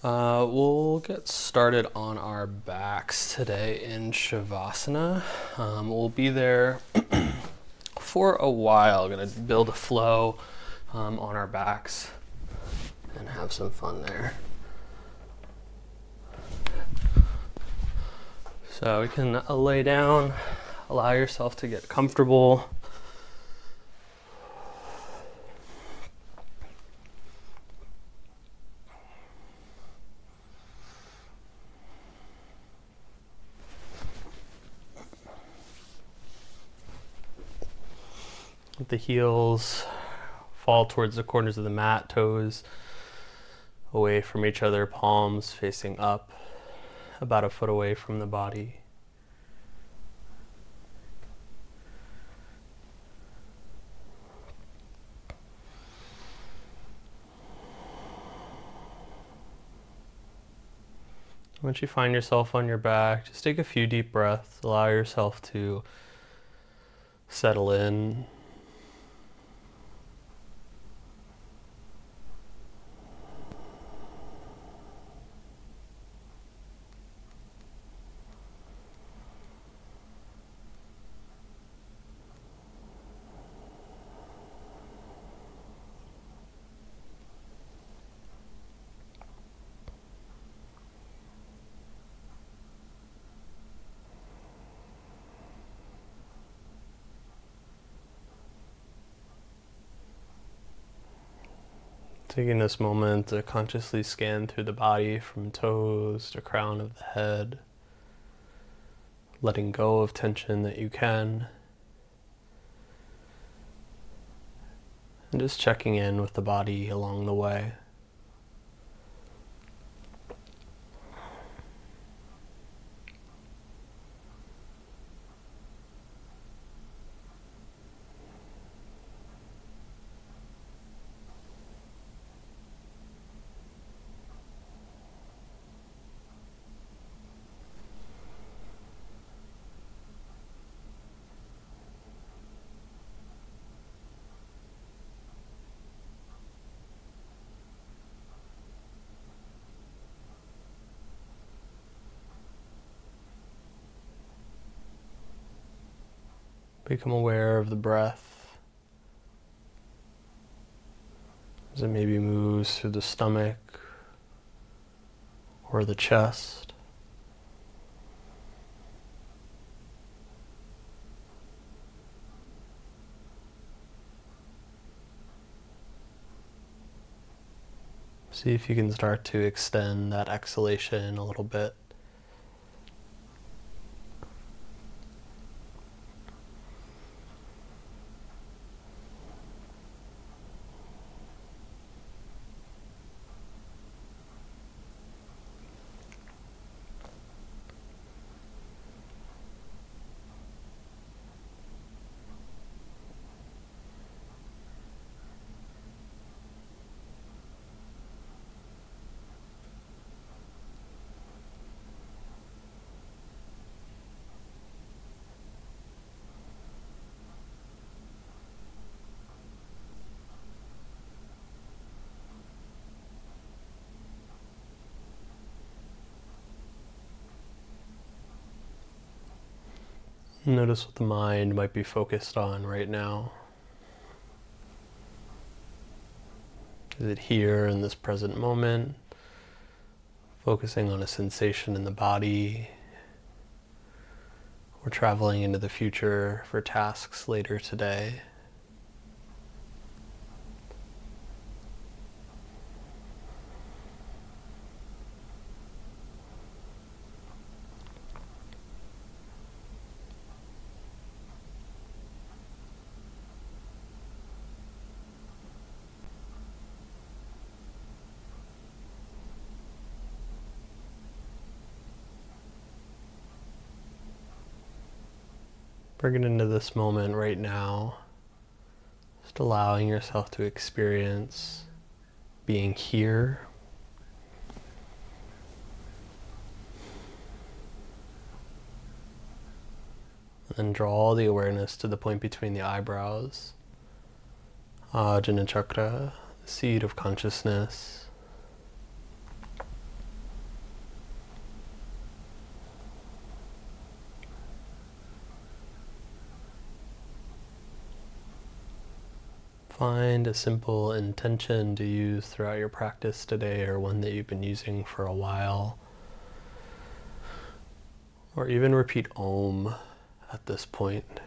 We'll get started on our backs today in Shavasana. We'll be there for a while. Gonna build a flow on our backs and have some fun there. So we can lay down, allow yourself to get comfortable. Let the heels fall towards the corners of the mat, toes away from each other, palms facing up, about a foot away from the body. Once you find yourself on your back, just take a few deep breaths. Allow yourself to settle in. Taking this moment to consciously scan through the body from toes to crown of the head, letting go of tension that you can, and just checking in with the body along the way. Become aware of the breath as it maybe moves through the stomach or the chest. See if you can start to extend that exhalation a little bit. Notice what the mind might be focused on right now. Is it here in this present moment, focusing on a sensation in the body, or traveling into the future for tasks later today? Bring it into this moment right now, just allowing yourself to experience being here. And then draw the awareness to the point between the eyebrows, Ajna chakra, the seat of consciousness. Find a simple intention to use throughout your practice today, or one that you've been using for a while. Or even repeat Om at this point.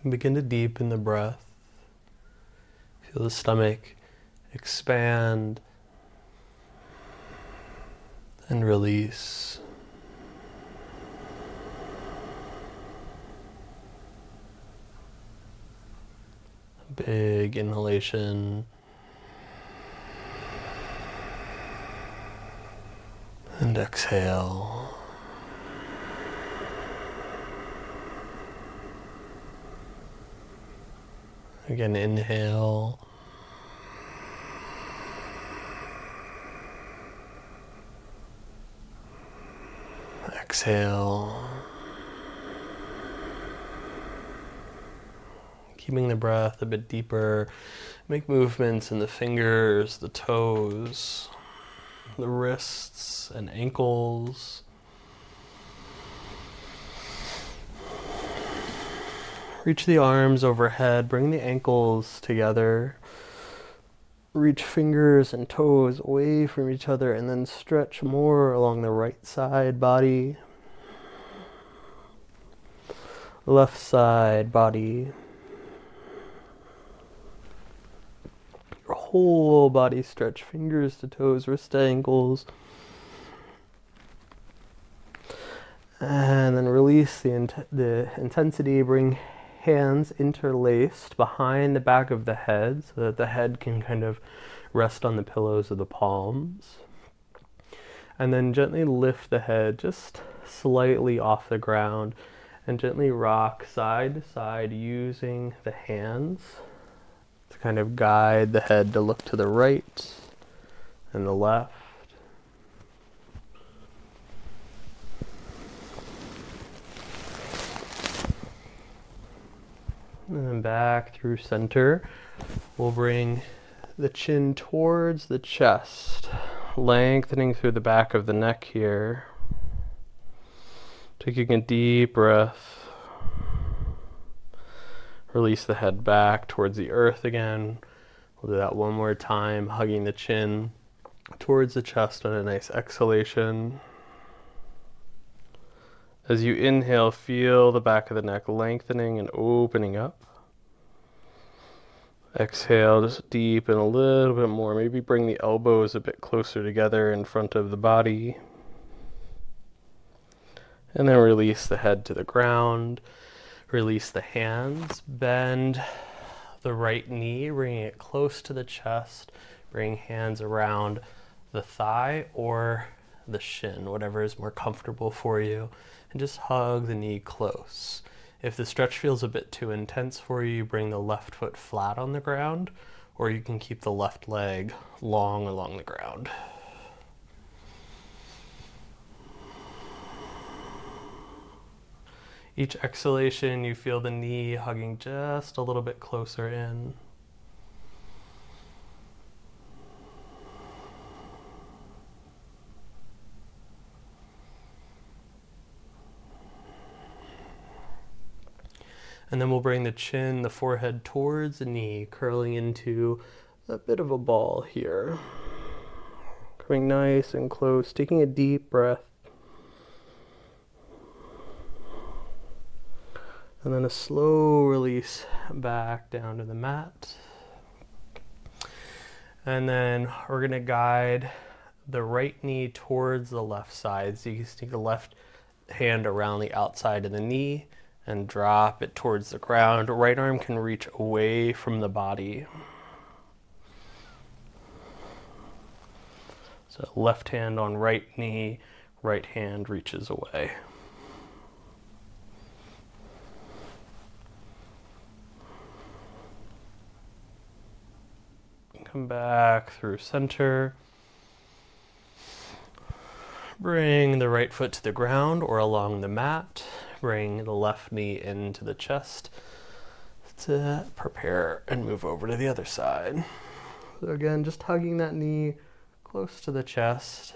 Begin to deepen the breath. Feel the stomach expand and release. Big inhalation and exhale. Again, inhale. Exhale. Keeping the breath a bit deeper. Make movements in the fingers, the toes, the wrists and ankles. Reach the arms overhead, bring the ankles together. Reach fingers and toes away from each other, and then stretch more along the right side body. Left side body. Your whole body stretch, fingers to toes, wrist to ankles. And then release the intensity, bring hands interlaced behind the back of the head so that the head can kind of rest on the pillows of the palms. And then gently lift the head just slightly off the ground and gently rock side to side using the hands to kind of guide the head to look to the right and the left. And then back through center. We'll bring the chin towards the chest, lengthening through the back of the neck here. Taking a deep breath. Release the head back towards the earth again. We'll do that one more time, hugging the chin towards the chest on a nice exhalation. As you inhale, feel the back of the neck lengthening and opening up. Exhale, just deepen a little bit more. Maybe bring the elbows a bit closer together in front of the body. And then release the head to the ground. Release the hands. Bend the right knee, bringing it close to the chest. Bring hands around the thigh or the shin, whatever is more comfortable for you. And just hug the knee close. If the stretch feels a bit too intense for you, bring the left foot flat on the ground, or you can keep the left leg long along the ground. Each exhalation, you feel the knee hugging just a little bit closer in. And then we'll bring the chin, the forehead towards the knee, curling into a bit of a ball here. Coming nice and close, taking a deep breath. And then a slow release back down to the mat. And then we're going to guide the right knee towards the left side. So you can stick the left hand around the outside of the knee and drop it towards the ground. Right arm can reach away from the body. So left hand on right knee, right hand reaches away. Come back through center. Bring the right foot to the ground or along the mat. Bring the left knee into the chest to prepare and move over to the other side. So again, just hugging that knee close to the chest.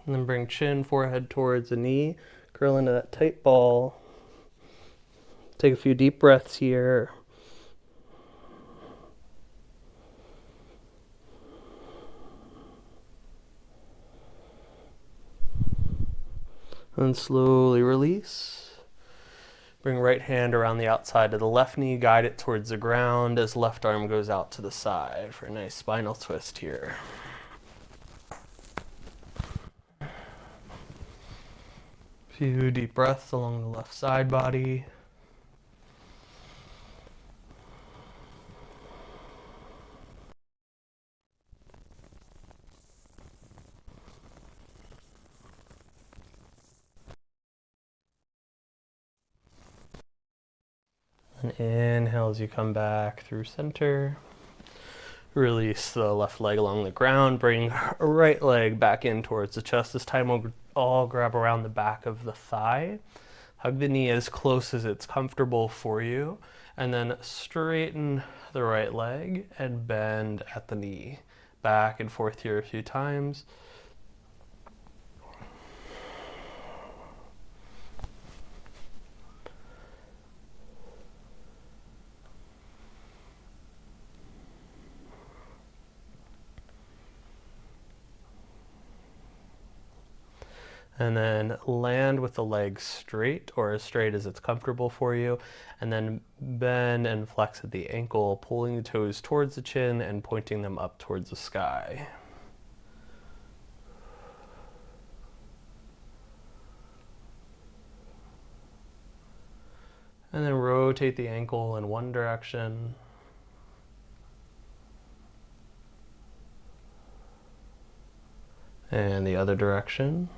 And then bring chin, forehead towards the knee. Curl into that tight ball. Take a few deep breaths here. And slowly release. Bring right hand around the outside of the left knee. Guide it towards the ground as left arm goes out to the side for a nice spinal twist here. Few deep breaths along the left side body. And inhale as you come back through center. Release the left leg along the ground. Bring right leg back in towards the chest. This time we'll all grab around the back of the thigh. Hug the knee as close as it's comfortable for you. And then straighten the right leg and bend at the knee. Back and forth here a few times. And then land with the legs straight or as straight as it's comfortable for you. And then bend and flex at the ankle, pulling the toes towards the chin and pointing them up towards the sky. And then rotate the ankle in one direction. And the other direction.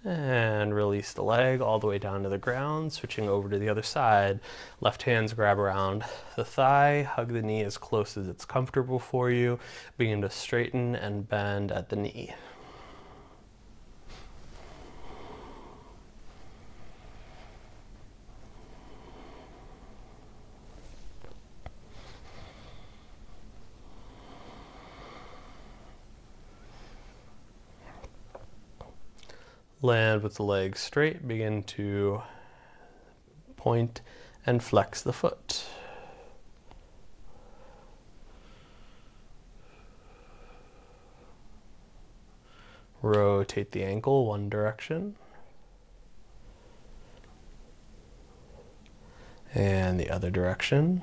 And release the leg all the way down to the ground, switching over to the other side. Left hands grab around the thigh, hug the knee as close as it's comfortable for you. Begin to straighten and bend at the knee. Land with the legs straight, begin to point and flex the foot. Rotate the ankle one direction. And the other direction.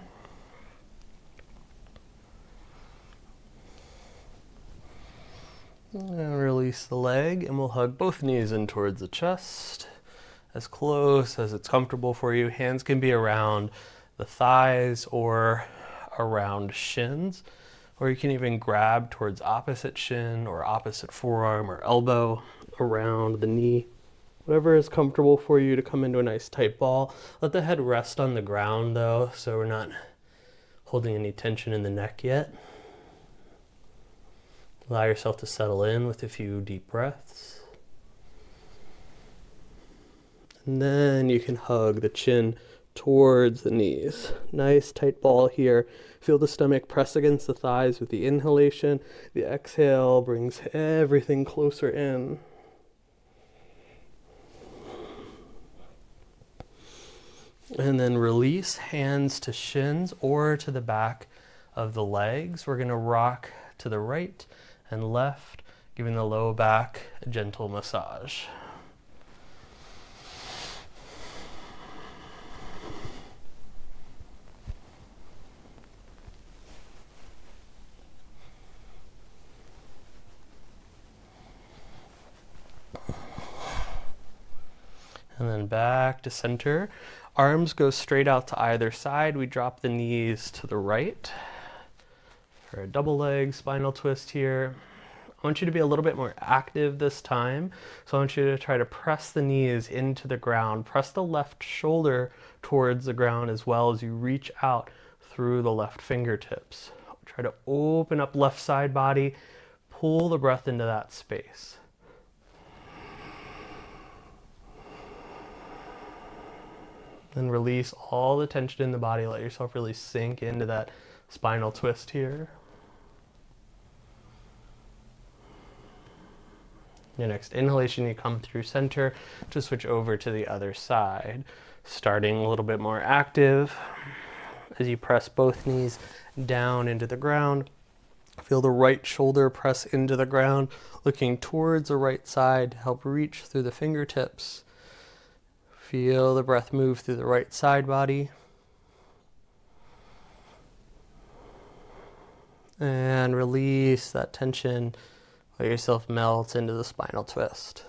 And release the leg, and we'll hug both knees in towards the chest, as close as it's comfortable for you. Hands can be around the thighs or around shins, or you can even grab towards opposite shin or opposite forearm or elbow around the knee. Whatever is comfortable for you to come into a nice tight ball. Let the head rest on the ground though, so we're not holding any tension in the neck yet. Allow yourself to settle in with a few deep breaths. And then you can hug the chin towards the knees. Nice tight ball here. Feel the stomach press against the thighs with the inhalation. The exhale brings everything closer in. And then release, hands to shins or to the back of the legs. We're going to rock to the right and left, giving the low back a gentle massage. And then back to center. Arms go straight out to either side. We drop the knees to the right for a double leg spinal twist here. I want you to be a little bit more active this time. So I want you to try to press the knees into the ground. Press the left shoulder towards the ground as well as you reach out through the left fingertips. Try to open up left side body. Pull the breath into that space. Then release all the tension in the body. Let yourself really sink into that spinal twist here. Your next inhalation, you come through center to switch over to the other side. Starting a little bit more active as you press both knees down into the ground. Feel the right shoulder press into the ground, looking towards the right side to help reach through the fingertips. Feel the breath move through the right side body. And release that tension. Let yourself melt into the spinal twist.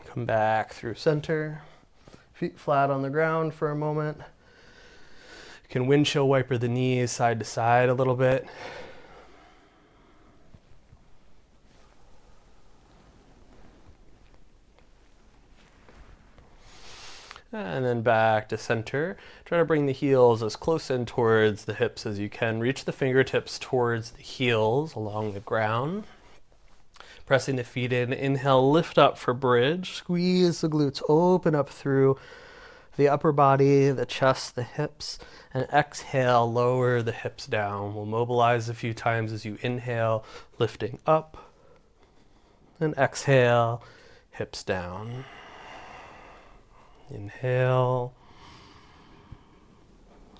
Come back through center. Feet flat on the ground for a moment. You can windshield wiper the knees side to side a little bit. And then back to center. Try to bring the heels as close in towards the hips as you can. Reach the fingertips towards the heels along the ground. Pressing the feet in. Inhale, lift up for bridge. Squeeze the glutes, open up through the upper body, the chest, the hips. And exhale, lower the hips down. We'll mobilize a few times as you inhale, lifting up. And exhale, hips down. Inhale.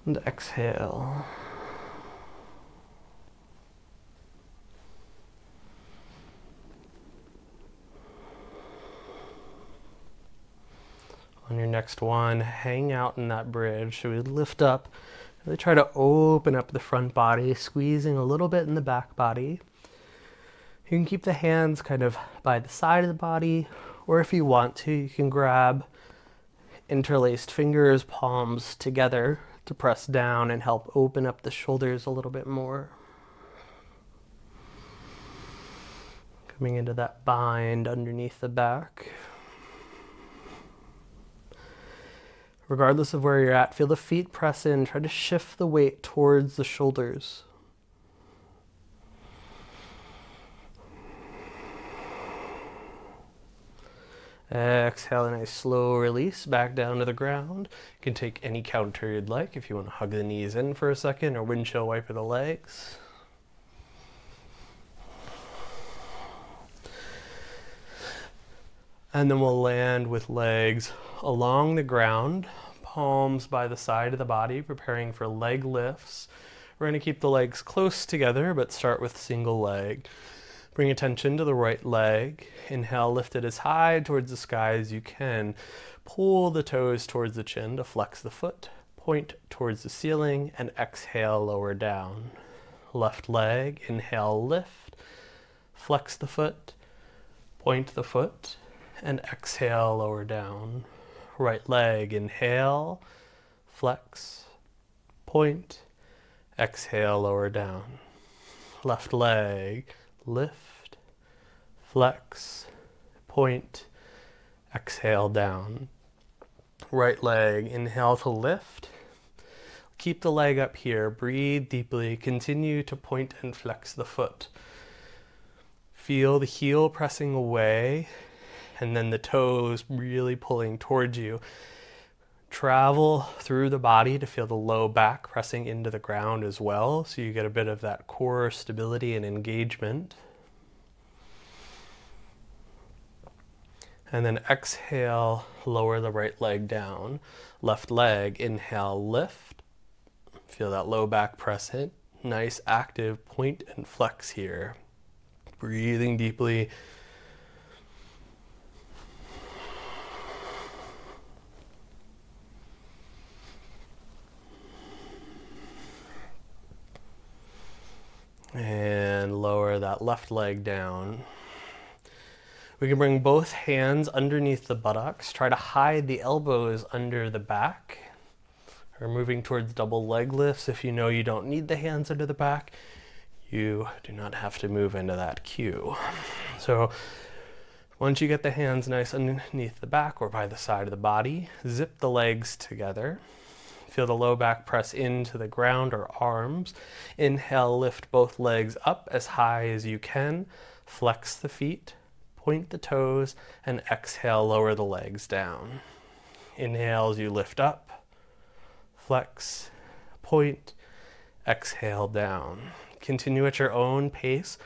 And exhale. On your next one, hang out in that bridge. So we lift up, really try to open up the front body, squeezing a little bit in the back body. You can keep the hands kind of by the side of the body, or if you want to, you can grab interlaced fingers, palms together to press down and help open up the shoulders a little bit more. Coming into that bind underneath the back. Regardless of where you're at, feel the feet press in. Try to shift the weight towards the shoulders. Exhale, a nice slow release back down to the ground. You can take any counter you'd like if you want to hug the knees in for a second or windshield wiper the legs. And then we'll land with legs along the ground, palms by the side of the body, preparing for leg lifts. We're going to keep the legs close together, but start with single leg. Bring attention to the right leg. Inhale, lift it as high towards the sky as you can. Pull the toes towards the chin to flex the foot. Point towards the ceiling and exhale, lower down. Left leg, inhale, lift. Flex the foot. Point the foot. And exhale, lower down. Right leg, inhale, flex, point, exhale, lower down. Left leg, lift, flex, point, exhale, down. Right leg, inhale to lift. Keep the leg up here, breathe deeply, continue to point and flex the foot. Feel the heel pressing away, and then the toes really pulling towards you. Travel through the body to feel the low back pressing into the ground as well, so you get a bit of that core stability and engagement. And then exhale, lower the right leg down. Left leg, inhale, lift. Feel that low back press in. Nice active point and flex here. Breathing deeply. that left leg down. We can bring both hands underneath the buttocks. Try to hide the elbows under the back. Or moving towards double leg lifts. If you know you don't need the hands under the back, you do not have to move into that cue. So once you get the hands nice underneath the back or by the side of the body, zip the legs together. Feel the low back press into the ground or arms. Inhale, lift both legs up as high as you can. Flex the feet, point the toes, and exhale, lower the legs down. Inhale as you lift up, flex, point, exhale down. Continue at your own pace.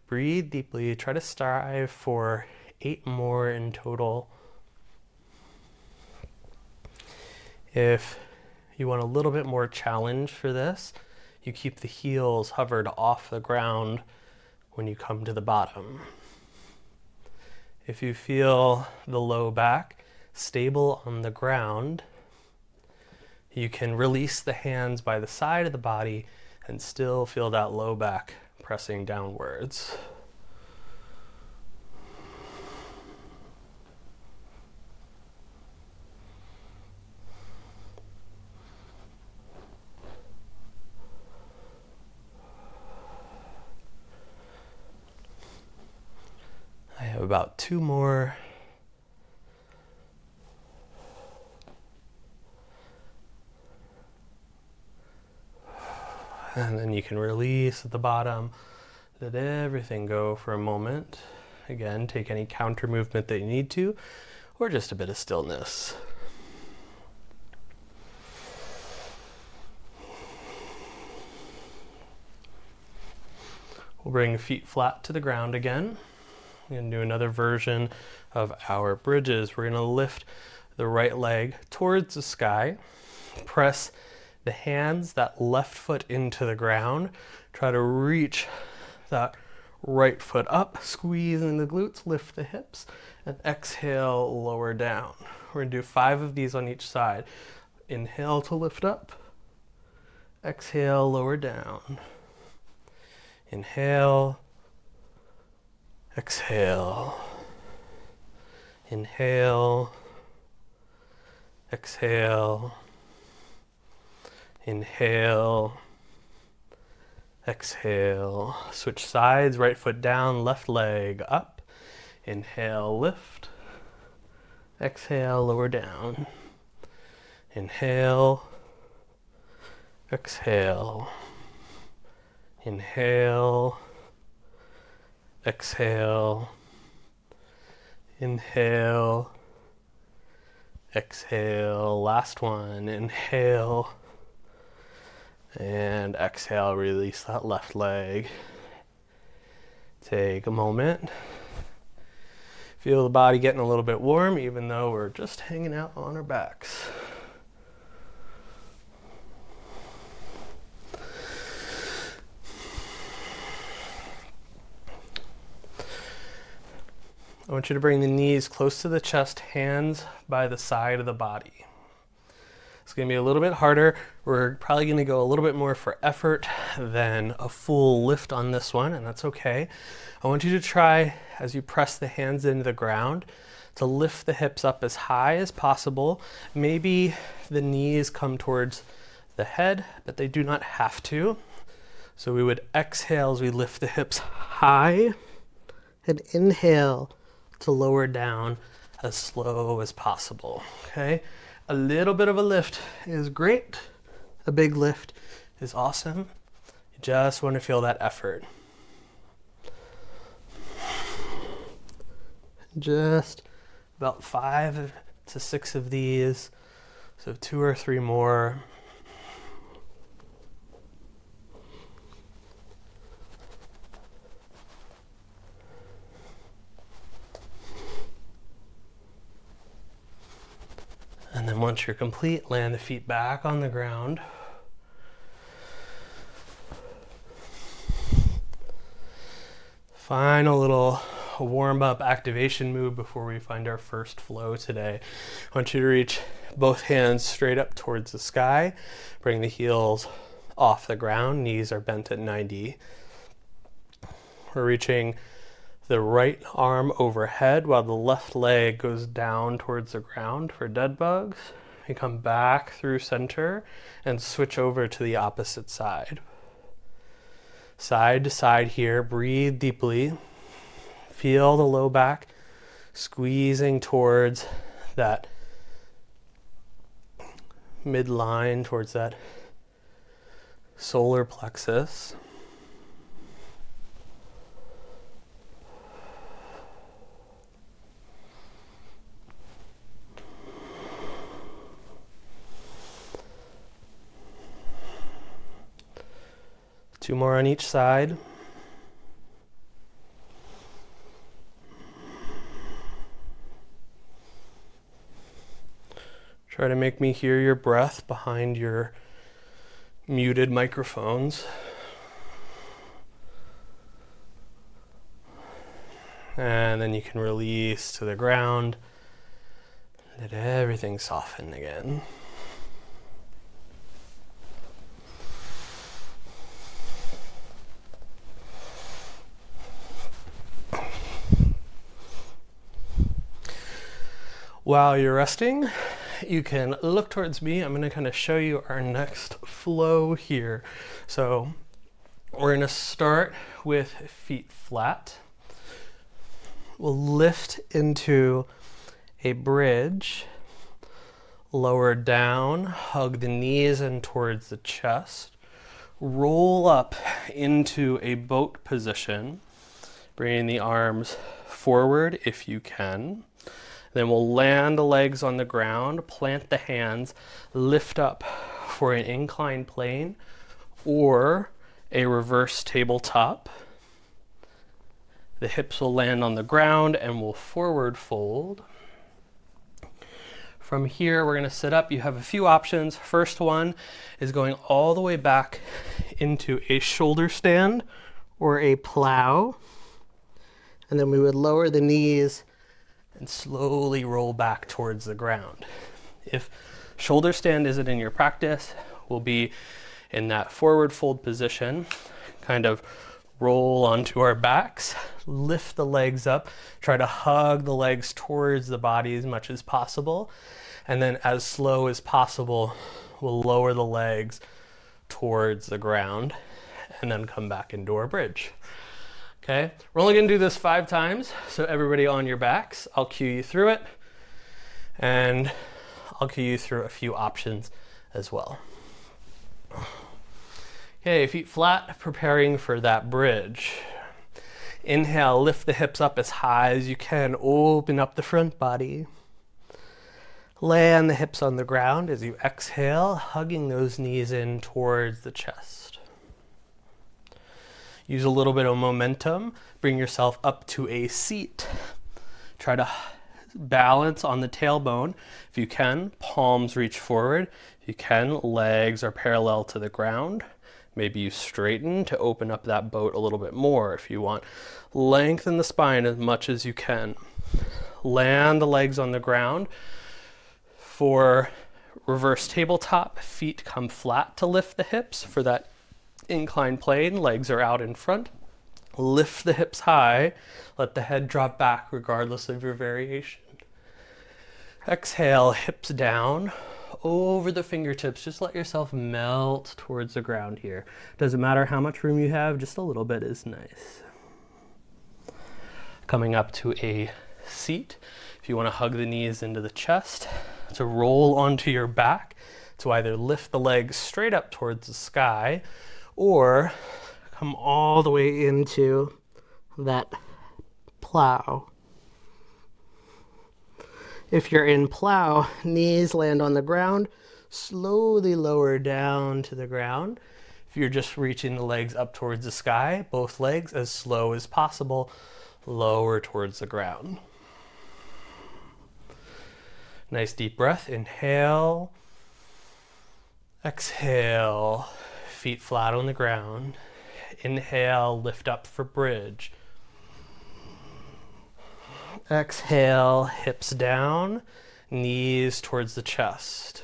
Breathe deeply. Try to strive for 8 more in total. If you want a little bit more challenge for this, you keep the heels hovered off the ground when you come to the bottom. If you feel the low back stable on the ground, you can release the hands by the side of the body and still feel that low back pressing downwards. I have about 2 more. And then you can release at the bottom. Let everything go for a moment. Again, take any counter movement that you need to, or just a bit of stillness. We'll bring feet flat to the ground again. We're going to do another version of our bridges. We're going to lift the right leg towards the sky. Press the hands, that left foot into the ground. Try to reach that right foot up, squeeze in the glutes, lift the hips, and exhale, lower down. We're going to do 5 of these on each side. Inhale to lift up. Exhale, lower down. Inhale. Exhale. Inhale. Exhale. Inhale. Exhale. Switch sides, right foot down, left leg up. Inhale, lift. Exhale, lower down. Inhale. Exhale. Inhale. Exhale. Inhale. Exhale. Last one. Inhale. And exhale, release that left leg. Take a moment. Feel the body getting a little bit warm, even though we're just hanging out on our backs. I want you to bring the knees close to the chest, hands by the side of the body. It's going to be a little bit harder. We're probably going to go a little bit more for effort than a full lift on this one, and that's okay. I want you to try, as you press the hands into the ground, to lift the hips up as high as possible. Maybe the knees come towards the head, but they do not have to. So we would exhale as we lift the hips high, and inhale to lower down as slow as possible, okay? A little bit of a lift is great. A big lift is awesome. You just want to feel that effort. Just about 5 to 6 of these, so 2 or 3 more. And then once you're complete, land the feet back on the ground. Final little warm-up activation move before we find our first flow today. I want you to reach both hands straight up towards the sky. Bring the heels off the ground. Knees are bent at 90. We're reaching the right arm overhead while the left leg goes down towards the ground for dead bugs. We come back through center and switch over to the opposite side. Side to side here, breathe deeply. Feel the low back squeezing towards that midline, towards that solar plexus. Two more on each side. Try to make me hear your breath behind your muted microphones. And then you can release to the ground. Let everything soften again. While you're resting, you can look towards me. I'm going to kind of show you our next flow here. So we're going to start with feet flat. We'll lift into a bridge, lower down, hug the knees in towards the chest, roll up into a boat position, bringing the arms forward if you can. Then we'll land the legs on the ground, plant the hands, lift up for an inclined plane or a reverse tabletop. The hips will land on the ground and we'll forward fold. From here, we're going to sit up. You have a few options. First one is going all the way back into a shoulder stand or a plow. And then we would lower the knees and slowly roll back towards the ground. If shoulder stand isn't in your practice, we'll be in that forward fold position, kind of roll onto our backs, lift the legs up, try to hug the legs towards the body as much as possible, and then as slow as possible, we'll lower the legs towards the ground and then come back into our bridge. Okay, we're only going to do this 5 times, so everybody on your backs, I'll cue you through it, and I'll cue you through a few options as well. Okay, feet flat, preparing for that bridge. Inhale, lift the hips up as high as you can, open up the front body. Land the hips on the ground as you exhale, hugging those knees in towards the chest. Use a little bit of momentum, bring yourself up to a seat. Try to balance on the tailbone. If you can, palms reach forward. If you can, legs are parallel to the ground. Maybe you straighten to open up that boat a little bit more if you want. Lengthen the spine as much as you can. Land the legs on the ground. For reverse tabletop, feet come flat to lift the hips. For that inclined plane, legs are out in front. Lift the hips high. Let the head drop back regardless of your variation. Exhale, hips down. Over the fingertips, just let yourself melt towards the ground here. Doesn't matter how much room you have, just a little bit is nice. Coming up to a seat. If you want to hug the knees into the chest, to roll onto your back, to either lift the legs straight up towards the sky, or come all the way into that plow. If you're in plow, knees land on the ground, slowly lower down to the ground. If you're just reaching the legs up towards the sky, both legs as slow as possible, lower towards the ground. Nice deep breath, inhale, exhale. Feet flat on the ground. Inhale, lift up for bridge. Exhale, hips down, knees towards the chest.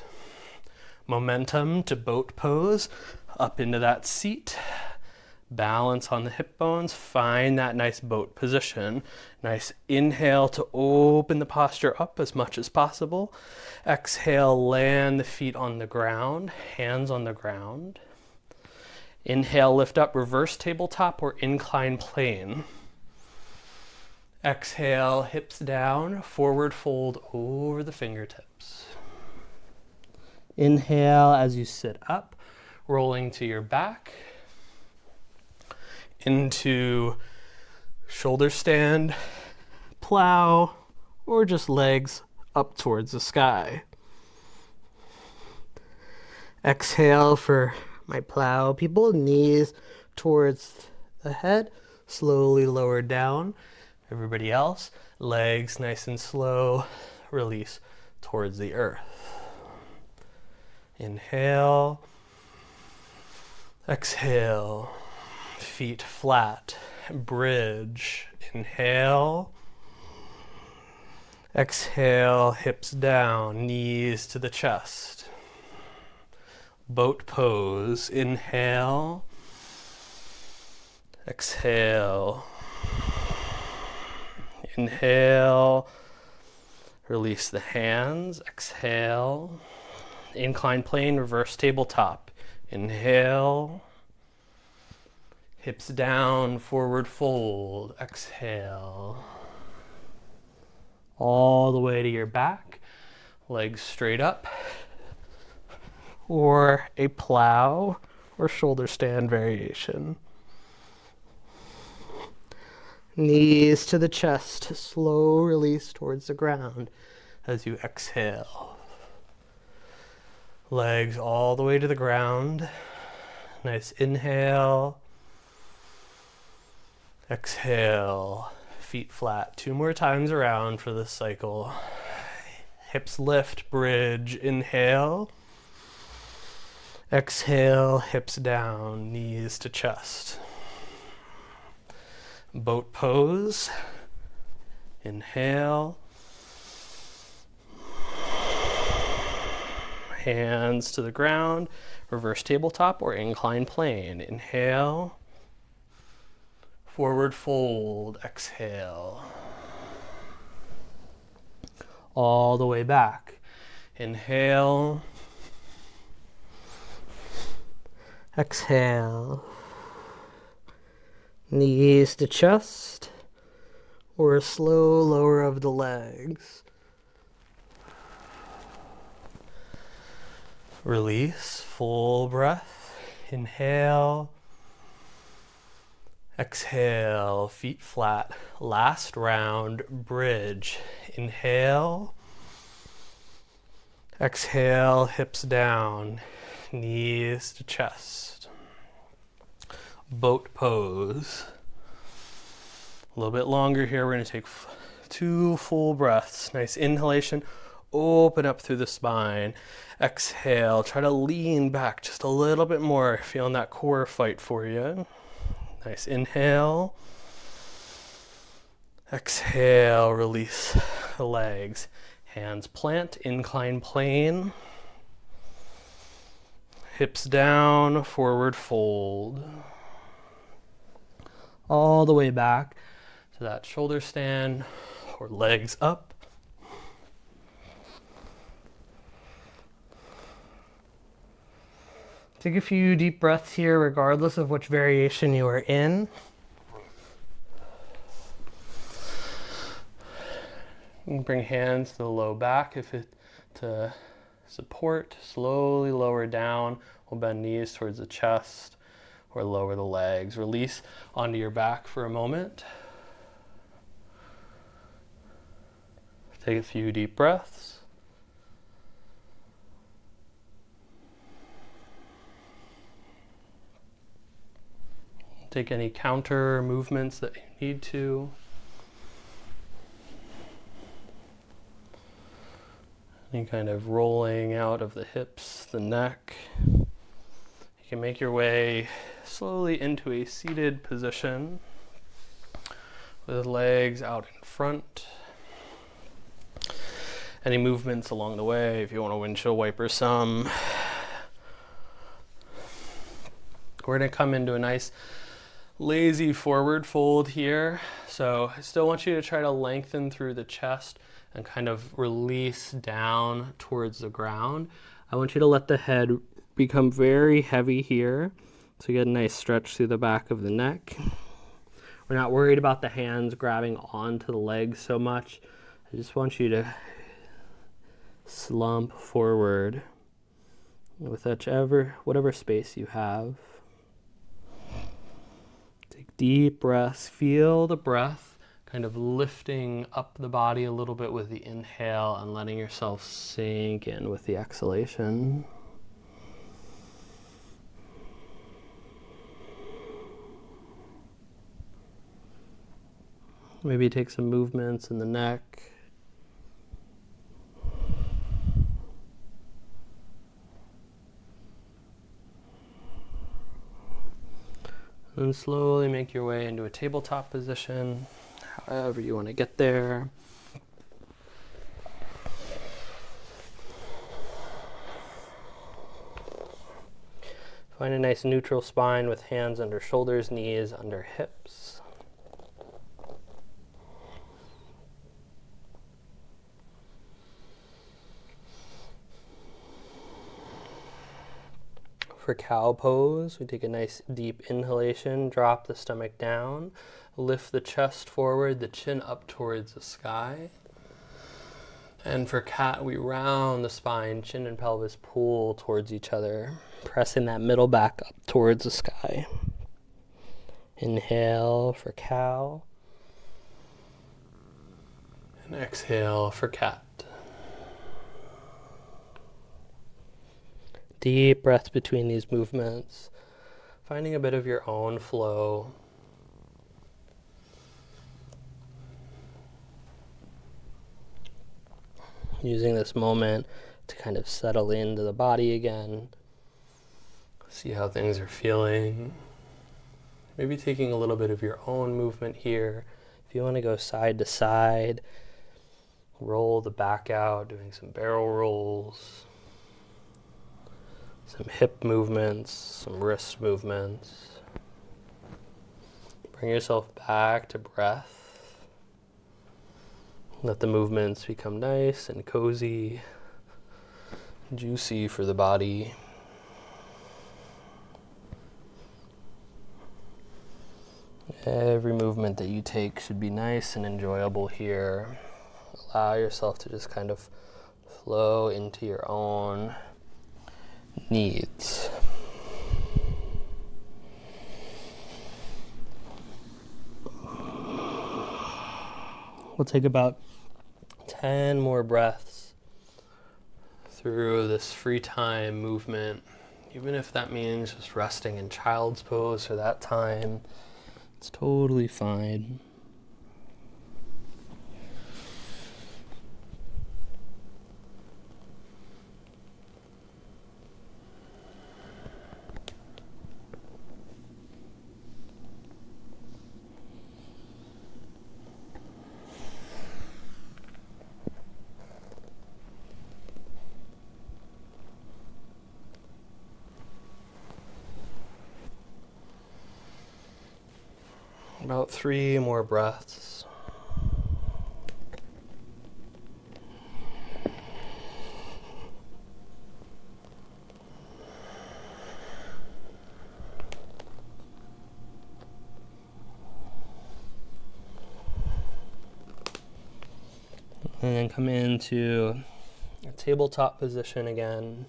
Momentum to boat pose, up into that seat. Balance on the hip bones. Find that nice boat position. Nice inhale to open the posture up as much as possible. Exhale, land the feet on the ground, hands on the ground. Inhale, lift up, reverse tabletop or incline plane. Exhale, hips down, forward fold over the fingertips. Inhale as you sit up, rolling to your back. Into shoulder stand, plow, or just legs up towards the sky. Exhale for my plow people, knees towards the head, slowly lower down. Everybody else, legs nice and slow, release towards the earth. Inhale, exhale. Feet flat, bridge, inhale, exhale, hips down, knees to the chest, boat pose, inhale, exhale, inhale, release the hands, exhale, incline plane, reverse tabletop, inhale, hips down, forward fold, exhale. All the way to your back, legs straight up, or a plow or shoulder stand variation. Knees to the chest, slow release towards the ground as you exhale. Legs all the way to the ground. Nice inhale. Exhale, feet flat. 2 more times around for this cycle. Hips lift, bridge, inhale. Exhale, hips down, knees to chest. Boat pose, inhale. Hands to the ground, reverse tabletop or incline plane. Inhale. Forward fold, exhale. All the way back. Inhale. Exhale. Knees to chest or a slow lower of the legs. Release, full breath. Inhale. Exhale, feet flat. Last round, bridge. Inhale. Exhale, hips down, knees to chest. Boat pose. A little bit longer here. We're going to take 2 full breaths. Nice inhalation. Open up through the spine. Exhale. Try to lean back just a little bit more. Feeling that core fight for you. Nice inhale. Exhale, release the legs. Hands plant, incline plane. Hips down, forward fold. All the way back to that shoulder stand or legs up. Take a few deep breaths here, regardless of which variation you are in. You can bring hands to the low back to support. Slowly lower down. We'll bend knees towards the chest or lower the legs. Release onto your back for a moment. Take a few deep breaths. Take any counter movements that you need to. Any kind of rolling out of the hips, the neck. You can make your way slowly into a seated position with legs out in front. Any movements along the way, if you want to windshield wiper some. We're going to come into a nice lazy forward fold here. So I still want you to try to lengthen through the chest and kind of release down towards the ground. I want you to let the head become very heavy here. So you get a nice stretch through the back of the neck. We're not worried about the hands grabbing onto the legs so much. I just want you to slump forward with whatever space you have. Take deep breaths. Feel the breath kind of lifting up the body a little bit with the inhale and letting yourself sink in with the exhalation. Maybe take some movements in the neck. And slowly make your way into a tabletop position, however you want to get there. Find a nice neutral spine with hands under shoulders, knees under hips. For cow pose, we take a nice deep inhalation, drop the stomach down, lift the chest forward, the chin up towards the sky. And for cat, we round the spine, chin and pelvis pull towards each other, pressing that middle back up towards the sky. Inhale for cow. And exhale for cat. Deep breaths between these movements, finding a bit of your own flow. Using this moment to kind of settle into the body again. See how things are feeling. Maybe taking a little bit of your own movement here. If you want to go side to side, roll the back out, doing some barrel rolls. Some hip movements, some wrist movements. Bring yourself back to breath. Let the movements become nice and cozy, juicy for the body. Every movement that you take should be nice and enjoyable here. Allow yourself to just kind of flow into your own needs. We'll take about 10 more breaths through this free time movement, even if that means just resting in child's pose for that time. It's totally fine. About 3 more breaths. And then come into a tabletop position again.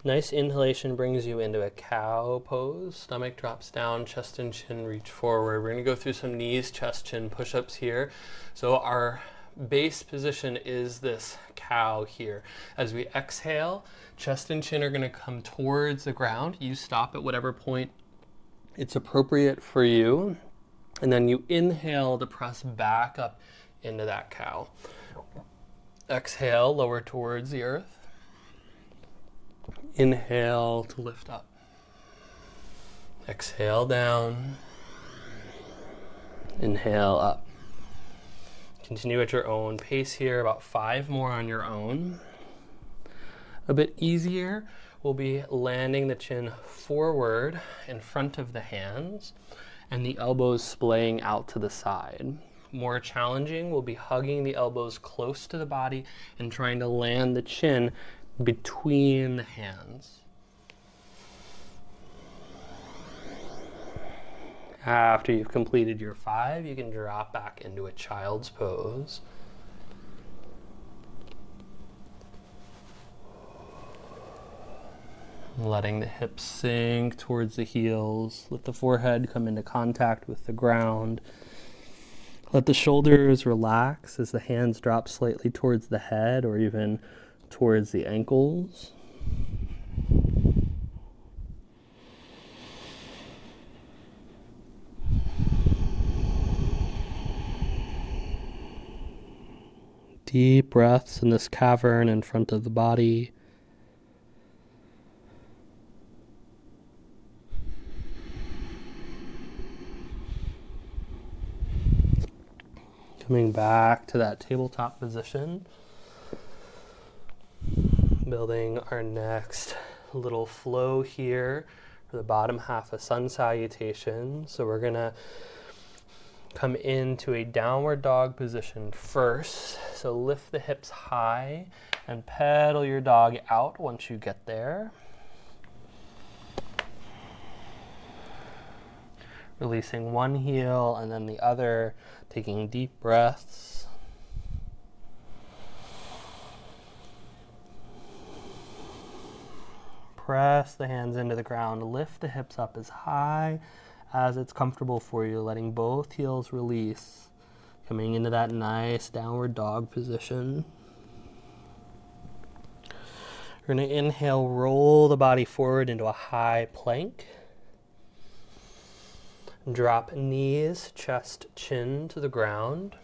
Nice inhalation brings you into a cow pose. Stomach drops down, chest and chin reach forward. We're going to go through some knees, chest, chin push-ups here. So our base position is this cow here. As we exhale, chest and chin are going to come towards the ground. You stop at whatever point it's appropriate for you. And then you inhale to press back up into that cow. Exhale, lower towards the earth. Inhale to lift up. Exhale down. Inhale up. Continue at your own pace here, about 5 more on your own. A bit easier will be landing the chin forward in front of the hands and the elbows splaying out to the side. More challenging will be hugging the elbows close to the body and trying to land the chin between the hands. After you've completed your 5, you can drop back into a child's pose. Letting the hips sink towards the heels. Let the forehead come into contact with the ground. Let the shoulders relax as the hands drop slightly towards the head or even towards the ankles. Deep breaths in this cavern in front of the body. Coming back to that tabletop position. Building our next little flow here for the bottom half of sun salutation. So we're gonna come into a downward dog position first. So lift the hips high and pedal your dog out once you get there. Releasing one heel and then the other, taking deep breaths. Press the hands into the ground. Lift the hips up as high as it's comfortable for you, letting both heels release. Coming into that nice downward dog position. We're going to inhale, roll the body forward into a high plank. Drop knees, chest, chin to the ground.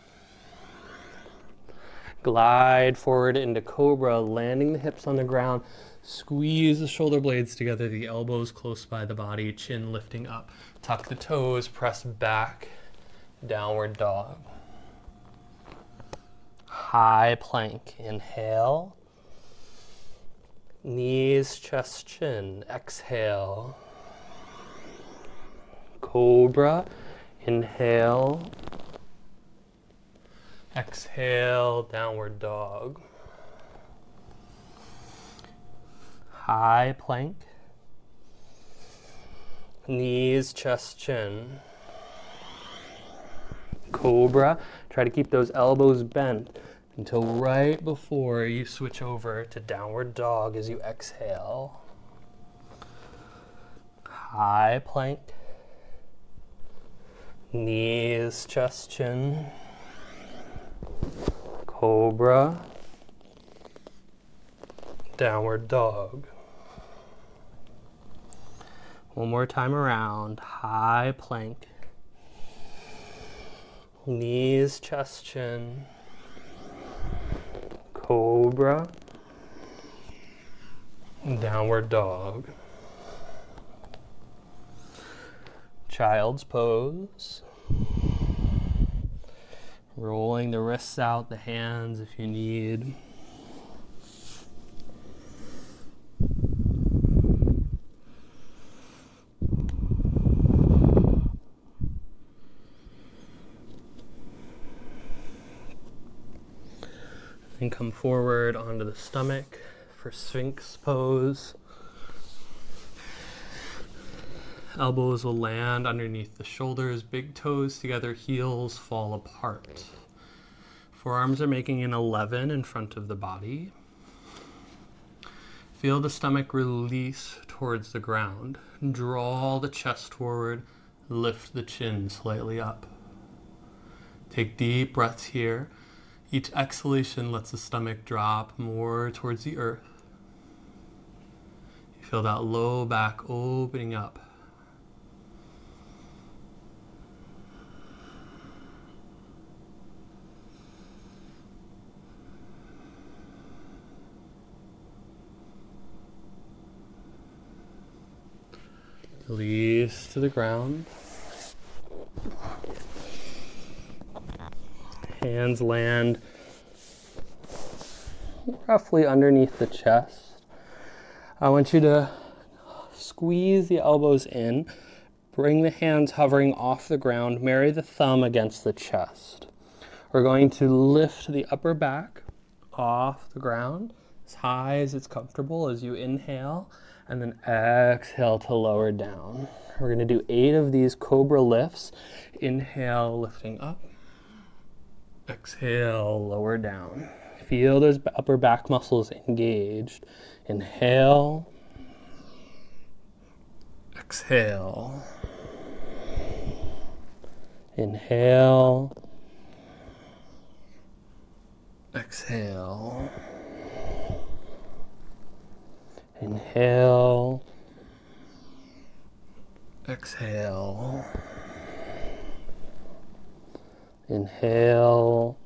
Glide forward into cobra, landing the hips on the ground. Squeeze the shoulder blades together, the elbows close by the body, chin lifting up. Tuck the toes, press back, downward dog. High plank, inhale. Knees, chest, chin, exhale. Cobra, inhale. Exhale, downward dog. High plank. Knees, chest, chin. Cobra. Try to keep those elbows bent until right before you switch over to downward dog as you exhale. High plank. Knees, chest, chin. Cobra. Downward dog. One more time around. High plank. Knees, chest, chin. Cobra. Downward dog. Child's pose. Rolling the wrists out, the hands if you need. And come forward onto the stomach for Sphinx pose. Elbows will land underneath the shoulders, big toes together, heels fall apart. Forearms are making an 11 in front of the body. Feel the stomach release towards the ground. Draw the chest forward, lift the chin slightly up. Take deep breaths here. Each exhalation lets the stomach drop more towards the earth. You feel that low back opening up. Release to the ground. Hands land roughly underneath the chest. I want you to squeeze the elbows in, bring the hands hovering off the ground, marry the thumb against the chest. We're going to lift the upper back off the ground as high as it's comfortable as you inhale, and then exhale to lower down. We're going to do 8 of these cobra lifts. Inhale, lifting up. Exhale, lower down. Feel those upper back muscles engaged. Inhale. Exhale. Inhale. Exhale. Inhale. Exhale. Inhale.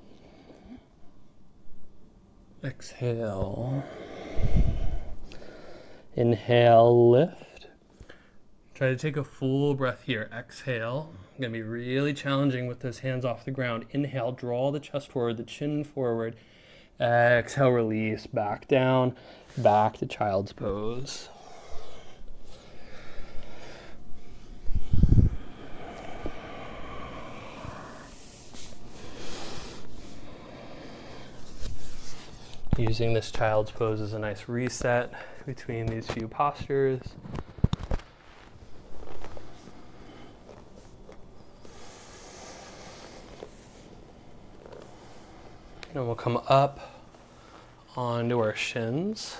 Exhale. Inhale, lift. Try to take a full breath here. Exhale. Going to be really challenging with those hands off the ground. Inhale, draw the chest forward, the chin forward. Exhale, release, back down, back to child's pose. Using this child's pose as a nice reset between these few postures. And we'll come up onto our shins.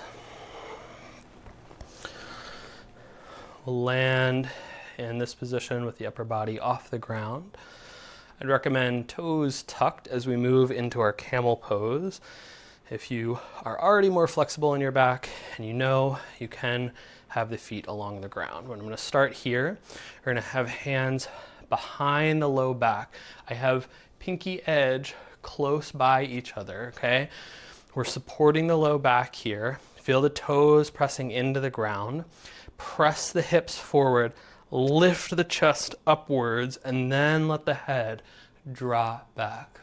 We'll land in this position with the upper body off the ground. I'd recommend toes tucked as we move into our camel pose. If you are already more flexible in your back and you know you can have the feet along the ground. When I'm going to start here, we're going to have hands behind the low back. I have pinky edge close by each other, okay? We're supporting the low back here. Feel the toes pressing into the ground. Press the hips forward, lift the chest upwards, and then let the head drop back.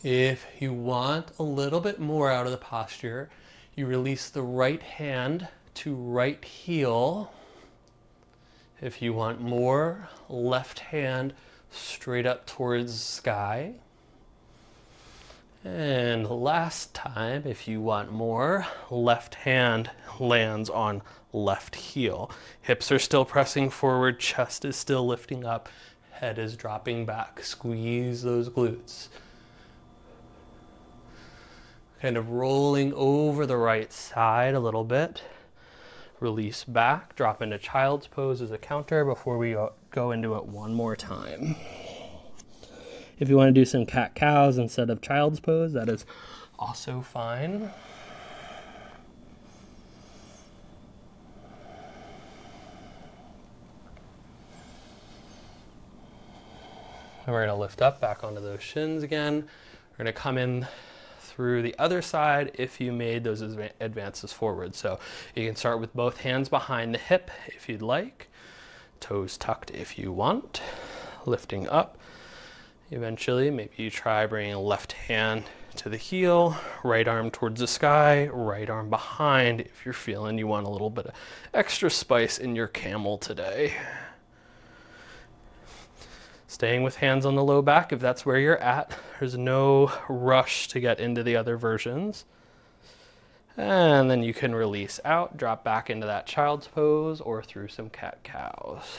If you want a little bit more out of the posture, you release the right hand to right heel. If you want more, left hand straight up towards sky. And last time, if you want more, left hand lands on left heel. Hips are still pressing forward, chest is still lifting up, head is dropping back. Squeeze those glutes. Kind of rolling over the right side a little bit. Release back, drop into child's pose as a counter before we go into it one more time. If you want to do some cat-cows instead of child's pose, that is also fine. And we're going to lift up back onto those shins again. We're going to come in through the other side if you made those advances forward. So you can start with both hands behind the hip if you'd like. Toes tucked if you want. Lifting up. Eventually, maybe you try bringing left hand to the heel, right arm towards the sky, right arm behind if you're feeling you want a little bit of extra spice in your camel today. Staying with hands on the low back if that's where you're at. There's no rush to get into the other versions. And then you can release out, drop back into that child's pose or through some cat-cows.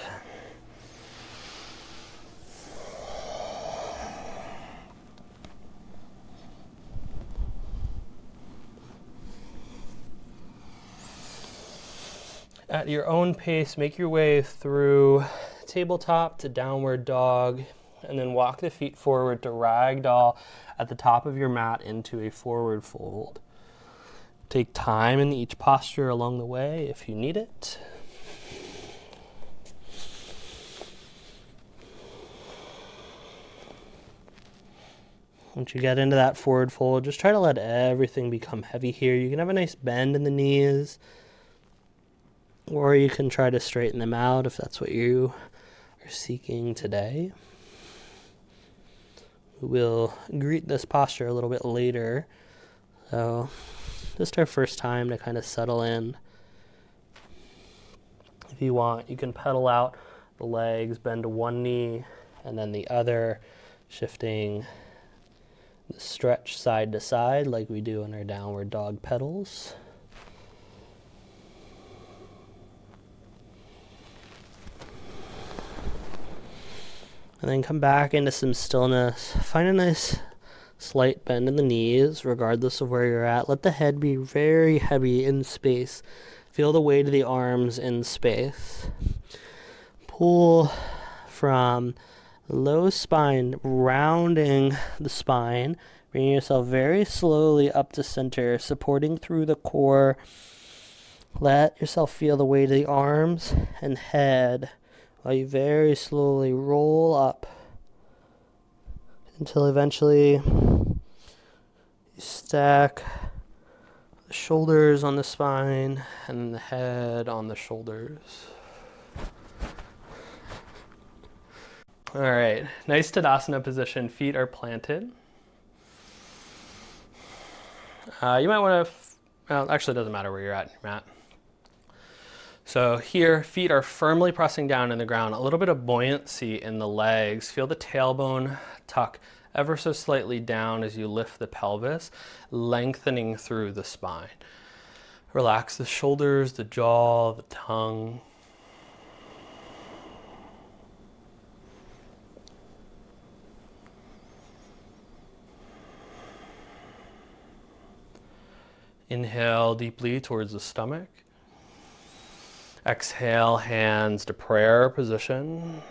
At your own pace, make your way through tabletop to downward dog, and then walk the feet forward to ragdoll at the top of your mat into a forward fold. Take time in each posture along the way if you need it. Once you get into that forward fold, just try to let everything become heavy here. You can have a nice bend in the knees, or you can try to straighten them out if that's what you are seeking today. We'll greet this posture a little bit later So just our first time to kind of settle in. If you want, you can pedal out the legs, bend to one knee and then the other, shifting the stretch side to side like we do in our downward dog pedals. And then come back into some stillness. Find a nice slight bend in the knees, regardless of where you're at. Let the head be very heavy in space. Feel the weight of the arms in space. Pull from low spine, rounding the spine, bringing yourself very slowly up to center, supporting through the core. Let yourself feel the weight of the arms and head while you very slowly roll up until eventually you stack the shoulders on the spine and the head on the shoulders. All right, nice Tadasana position. Feet are planted. You might want to, well, actually it doesn't matter where you're at in your mat. So here, feet are firmly pressing down in the ground. A little bit of buoyancy in the legs. Feel the tailbone tuck ever so slightly down as you lift the pelvis, lengthening through the spine. Relax the shoulders, the jaw, the tongue. Inhale deeply towards the stomach. Exhale, hands to prayer position.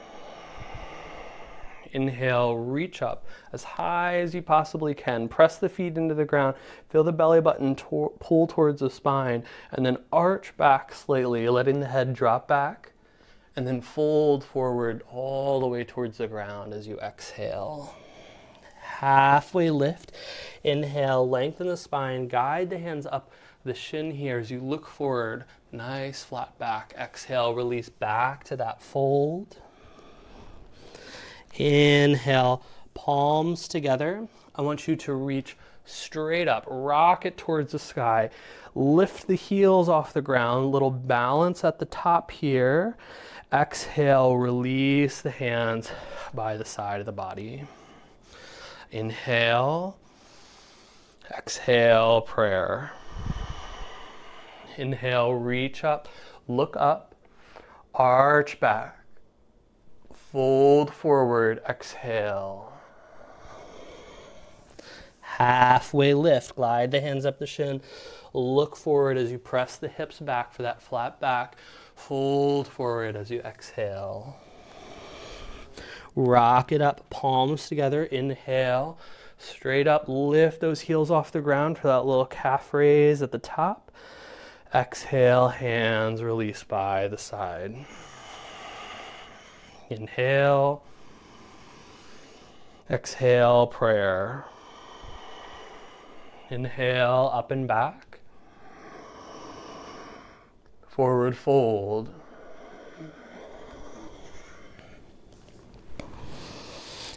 Inhale, reach up as high as you possibly can. Press the feet into the ground. Feel the belly button pull towards the spine, and then arch back slightly, letting the head drop back, and then fold forward all the way towards the ground as you exhale. Halfway lift. Inhale, lengthen the spine, guide the hands up the shin here as you look forward. Nice flat back. Exhale, release back to that fold. Inhale, palms together. I want you to reach straight up, rock it towards the sky. Lift the heels off the ground, little balance at the top here. Exhale, release the hands by the side of the body. Inhale, exhale, prayer. Inhale, reach up, look up, arch back, fold forward, exhale. Halfway lift, glide the hands up the shin, look forward as you press the hips back for that flat back, fold forward as you exhale. Rock it up, palms together, inhale, straight up, lift those heels off the ground for that little calf raise at the top. Exhale, hands release by the side. Inhale, exhale, prayer. Inhale, up and back. Forward fold.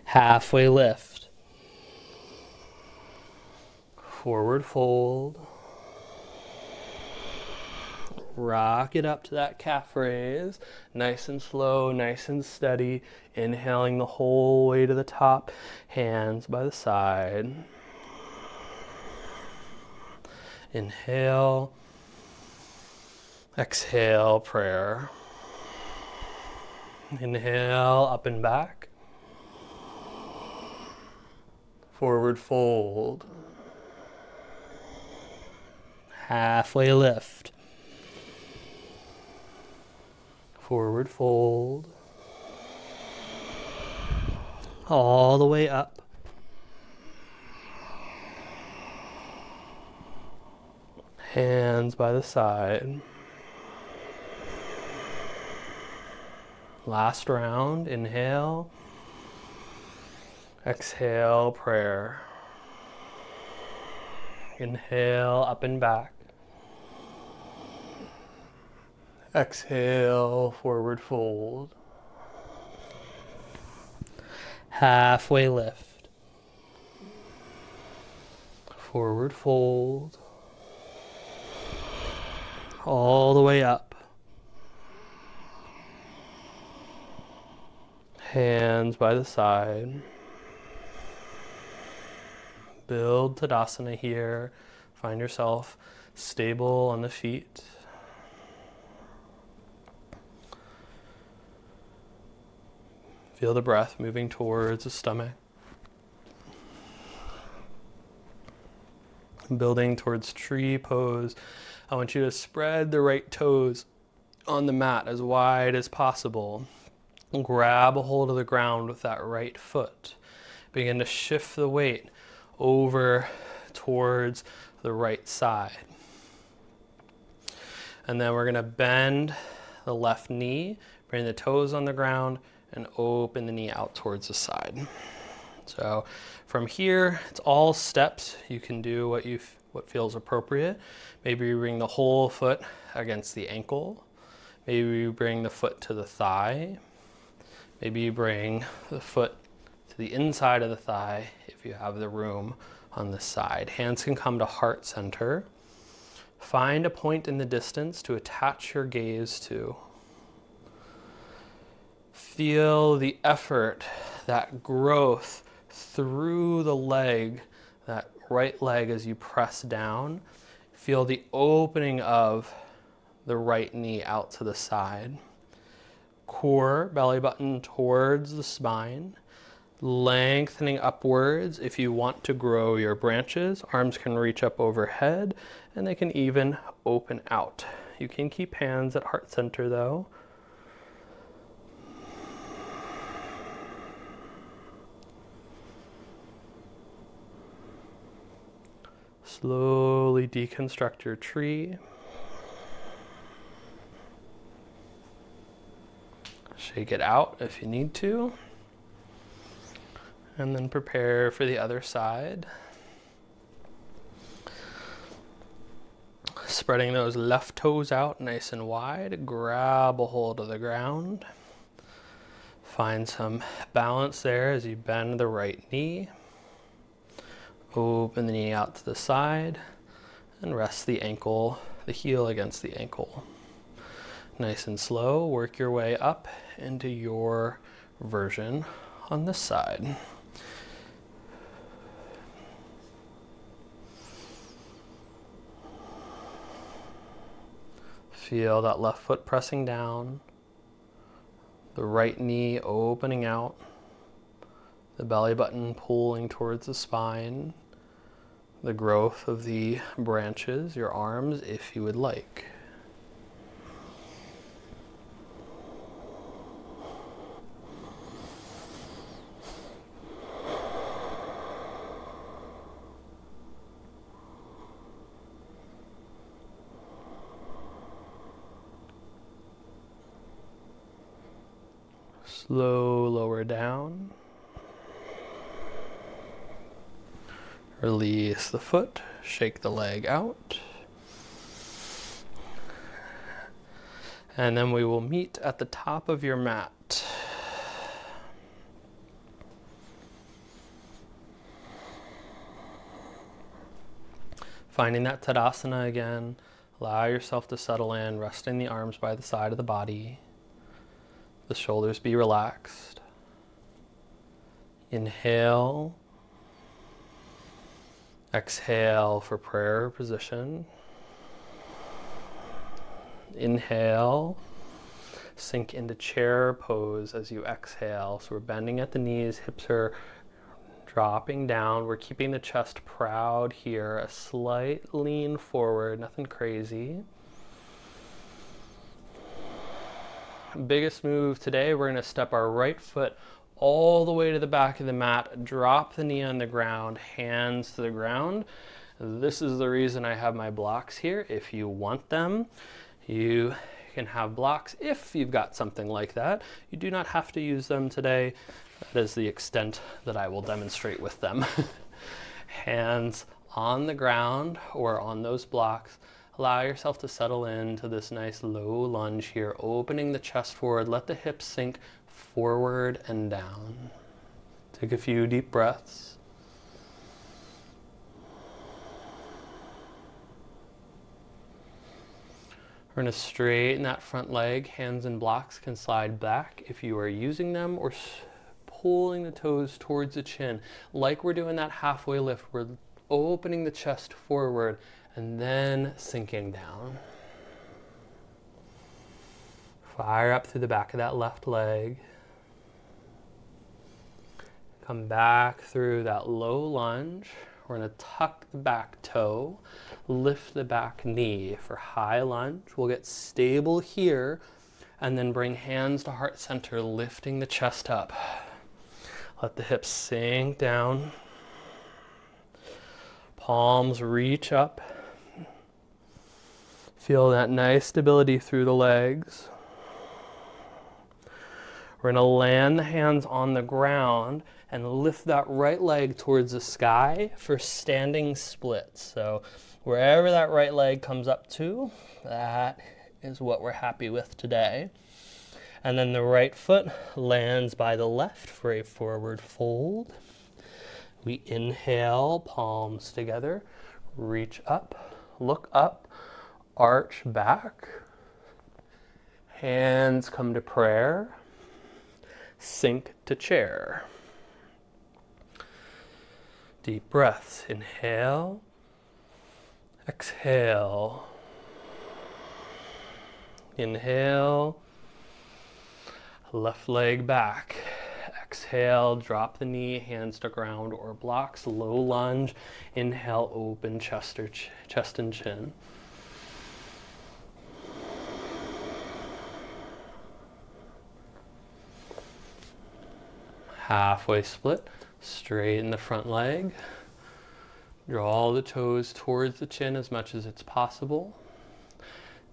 Halfway lift. Forward fold. Rock it up to that calf raise. Nice and slow, nice and steady. Inhaling the whole way to the top. Hands by the side. Inhale. Exhale, prayer. Inhale, up and back. Forward fold. Halfway lift. Forward fold. All the way up. Hands by the side. Last round, inhale. Exhale, prayer. Inhale, up and back. Exhale, forward fold. Halfway lift. Forward fold. All the way up. Hands by the side. Build Tadasana here. Find yourself stable on the feet. Feel the breath moving towards the stomach. Building towards tree pose. I want you to spread the right toes on the mat as wide as possible. Grab a hold of the ground with that right foot. Begin to shift the weight over towards the right side. And then we're going to bend the left knee, bring the toes on the ground, and open the knee out towards the side. So from here, it's all steps. You can do what feels appropriate. Maybe you bring the whole foot against the ankle. Maybe you bring the foot to the thigh. Maybe you bring the foot to the inside of the thigh if you have the room on this side. Hands can come to heart center. Find a point in the distance to attach your gaze to. Feel the effort, that growth through the leg, that right leg as you press down. Feel the opening of the right knee out to the side. Core, belly button towards the spine. Lengthening upwards. If you want to grow your branches, arms can reach up overhead and they can even open out. You can keep hands at heart center though. Slowly deconstruct your tree. Shake it out if you need to. And then prepare for the other side. Spreading those left toes out nice and wide. Grab a hold of the ground. Find some balance there as you bend the right knee. Open the knee out to the side and rest the ankle, the heel against the ankle. Nice and slow, work your way up into your version on this side. Feel that left foot pressing down, the right knee opening out, the belly button pulling towards the spine, the growth of the branches, your arms if you would like. Slow lower down. Release the foot, shake the leg out. And then we will meet at the top of your mat. Finding that Tadasana again, allow yourself to settle in, resting the arms by the side of the body. The shoulders be relaxed. Inhale. Exhale for prayer position. Inhale. Sink into chair pose as you exhale. So we're bending at the knees, hips are dropping down. We're keeping the chest proud here. A slight lean forward, nothing crazy. Biggest move today, we're going to step our right foot all the way to the back of the mat, drop the knee on the ground, hands to the ground. This is the reason I have my blocks here. If you want them, you can have blocks if you've got something like that. You do not have to use them today. That is the extent that I will demonstrate with them. Hands on the ground or on those blocks. Allow yourself to settle into this nice low lunge here, opening the chest forward. Let the hips sink forward and down. Take a few deep breaths. We're going to straighten that front leg. Hands and blocks can slide back if you are using them, or pulling the toes towards the chin. Like we're doing that halfway lift, we're opening the chest forward and then sinking down. Fire up through the back of that left leg. Come back through that low lunge. We're going to tuck the back toe, lift the back knee for high lunge. We'll get stable here and then bring hands to heart center, lifting the chest up. Let the hips sink down. Palms reach up. Feel that nice stability through the legs. We're going to land the hands on the ground and lift that right leg towards the sky for standing splits. So wherever that right leg comes up to, that is what we're happy with today. And then the right foot lands by the left for a forward fold. We inhale, palms together, reach up, look up, arch back. Hands come to prayer. Sink to chair. Deep breaths. Inhale. Exhale. Inhale. Left leg back. Exhale. Drop the knee, hands to ground or blocks. Low lunge. Inhale, open chest and chin. Halfway split, straighten the front leg. Draw the toes towards the chin as much as it's possible.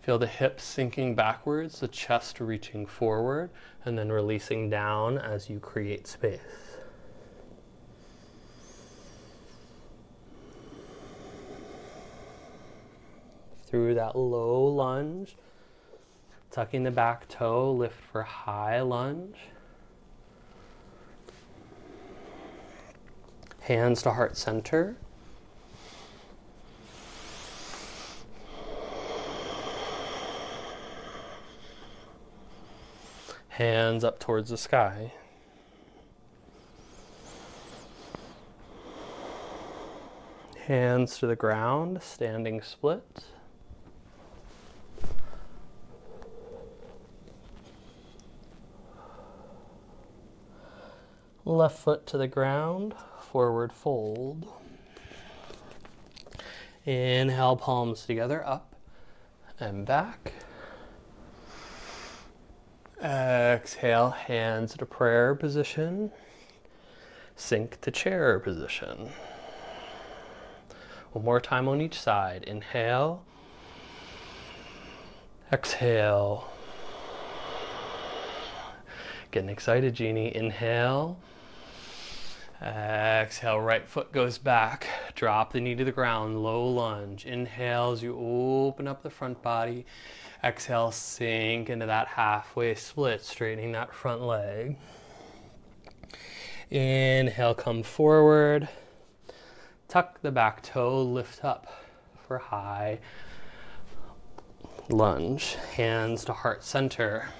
Feel the hips sinking backwards, the chest reaching forward, and then releasing down as you create space. Through that low lunge, tucking the back toe, lift for high lunge. Hands to heart center. Hands up towards the sky. Hands to the ground, standing split. Left foot to the ground. Forward fold. Inhale, palms together, up and back. Exhale, hands to prayer position. Sink to chair position. One more time on each side. Inhale. Exhale. Getting excited, Jeannie. Inhale. Exhale, right foot goes back. Drop the knee to the ground, low lunge. Inhale as you open up the front body. Exhale, sink into that halfway split, straightening that front leg. Inhale, come forward. Tuck the back toe, lift up for high lunge. Hands to heart center.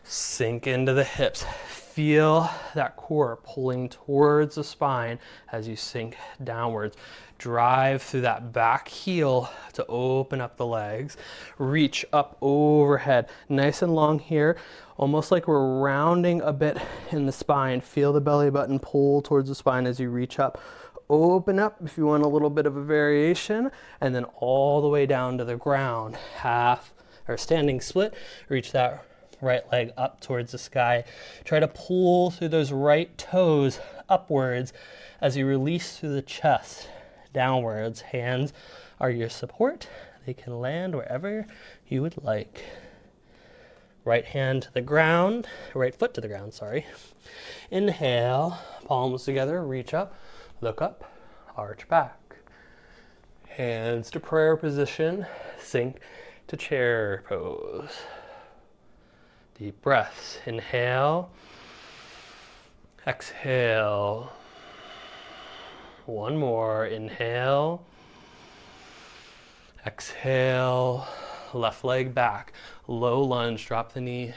Sink into the hips. Feel that core pulling towards the spine as you sink downwards. Drive through that back heel to open up the legs. Reach up overhead. Nice and long here, almost like we're rounding a bit in the spine. Feel the belly button pull towards the spine as you reach up. Open up if you want a little bit of a variation, and then all the way down to the ground. Half or standing split. Reach that right leg up towards the sky. Try to pull through those right toes upwards as you release through the chest downwards. Hands are your support. They can land wherever you would like. Right hand to the ground, right foot to the ground, sorry. Inhale, palms together, reach up, look up, arch back. Hands to prayer position, sink to chair pose. Deep breaths. Inhale. Exhale. One more. Inhale. Exhale, left leg back. Low lunge, drop the knee,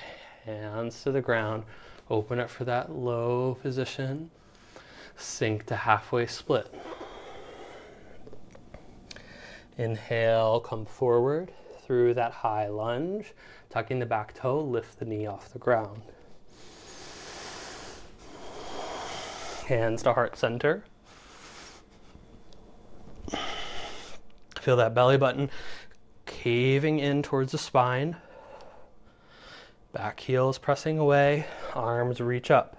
hands to the ground. Open it for that low position. Sink to halfway split. Inhale, come forward through that high lunge. Tucking the back toe, lift the knee off the ground. Hands to heart center. Feel that belly button caving in towards the spine. Back heels pressing away, arms reach up.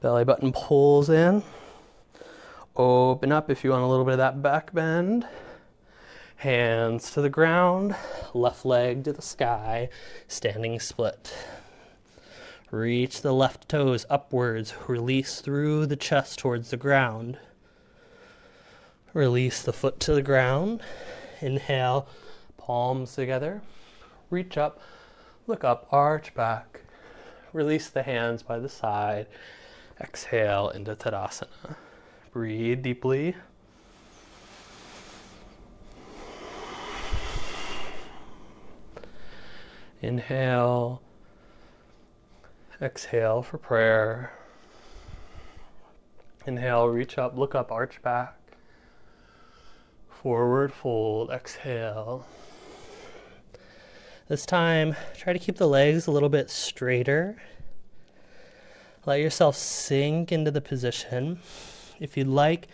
Belly button pulls in. Open up if you want a little bit of that back bend. Hands to the ground, left leg to the sky, standing split. Reach the left toes upwards, release through the chest towards the ground. Release the foot to the ground. Inhale, palms together. Reach up, look up, arch back. Release the hands by the side. Exhale into Tadasana. Breathe deeply. Inhale. Exhale for prayer. Inhale, reach up, look up, arch back. Forward fold, exhale. This time, try to keep the legs a little bit straighter. Let yourself sink into the position. If you'd like,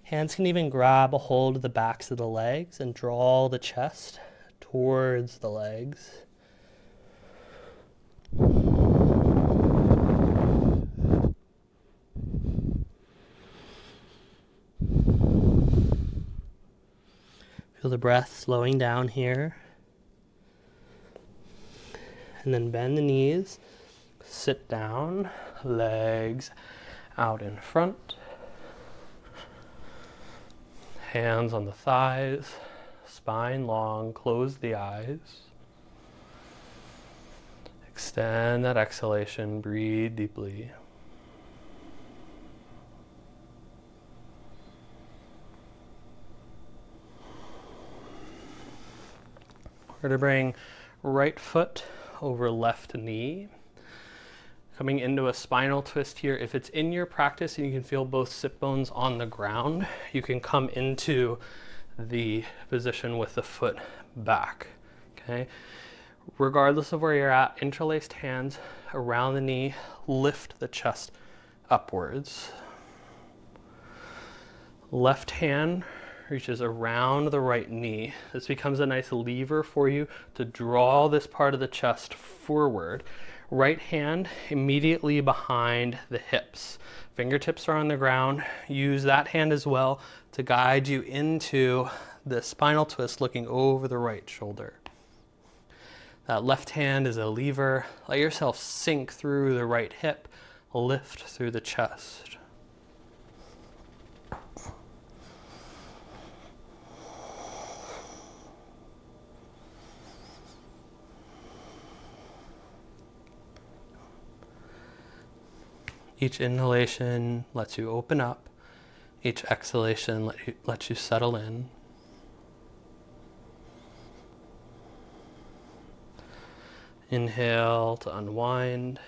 hands can even grab a hold of the backs of the legs and draw the chest towards the legs. Feel the breath slowing down here. And then bend the knees, sit down, legs out in front. Hands on the thighs, spine long, close the eyes. Extend that exhalation, breathe deeply. We're going to bring right foot over left knee. Coming into a spinal twist here. If it's in your practice and you can feel both sit bones on the ground, you can come into the position with the foot back. Okay. Regardless of where you're at, interlaced hands around the knee, lift the chest upwards. Left hand reaches around the right knee. This becomes a nice lever for you to draw this part of the chest forward. Right hand immediately behind the hips. Fingertips are on the ground. Use that hand as well to guide you into the spinal twist, looking over the right shoulder. That left hand is a lever. Let yourself sink through the right hip, lift through the chest. Each inhalation lets you open up. Each exhalation lets you settle in. Inhale to unwind.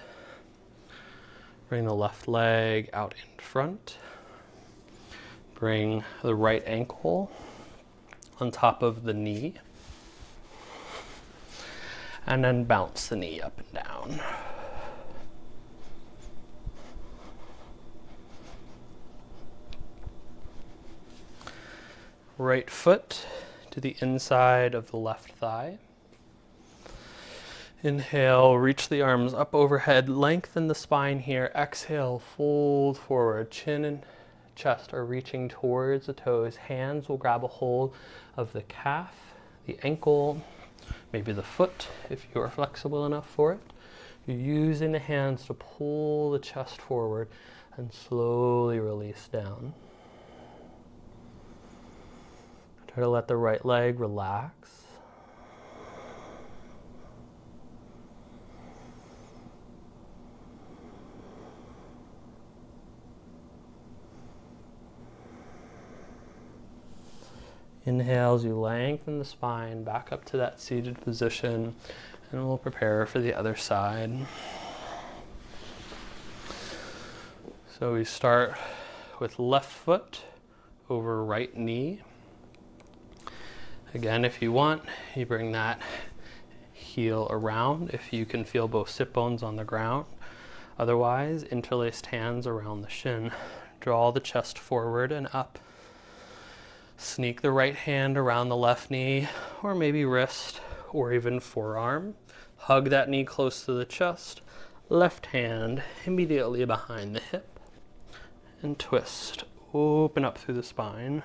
Bring the left leg out in front. Bring the right ankle on top of the knee. And then bounce the knee up and down. Right foot to the inside of the left thigh. Inhale, reach the arms up overhead, lengthen the spine here. Exhale, fold forward. Chin and chest are reaching towards the toes. Hands will grab a hold of the calf, the ankle, maybe the foot if you are flexible enough for it. You're using the hands to pull the chest forward and slowly release down. Try to let the right leg relax. Inhale as you lengthen the spine back up to that seated position, and we'll prepare for the other side. So we start with left foot over right knee. Again, if you want, you bring that heel around if you can feel both sit bones on the ground. Otherwise, interlaced hands around the shin. Draw the chest forward and up. Sneak the right hand around the left knee, or maybe wrist, or even forearm. Hug that knee close to the chest. Left hand immediately behind the hip. And twist. Open up through the spine.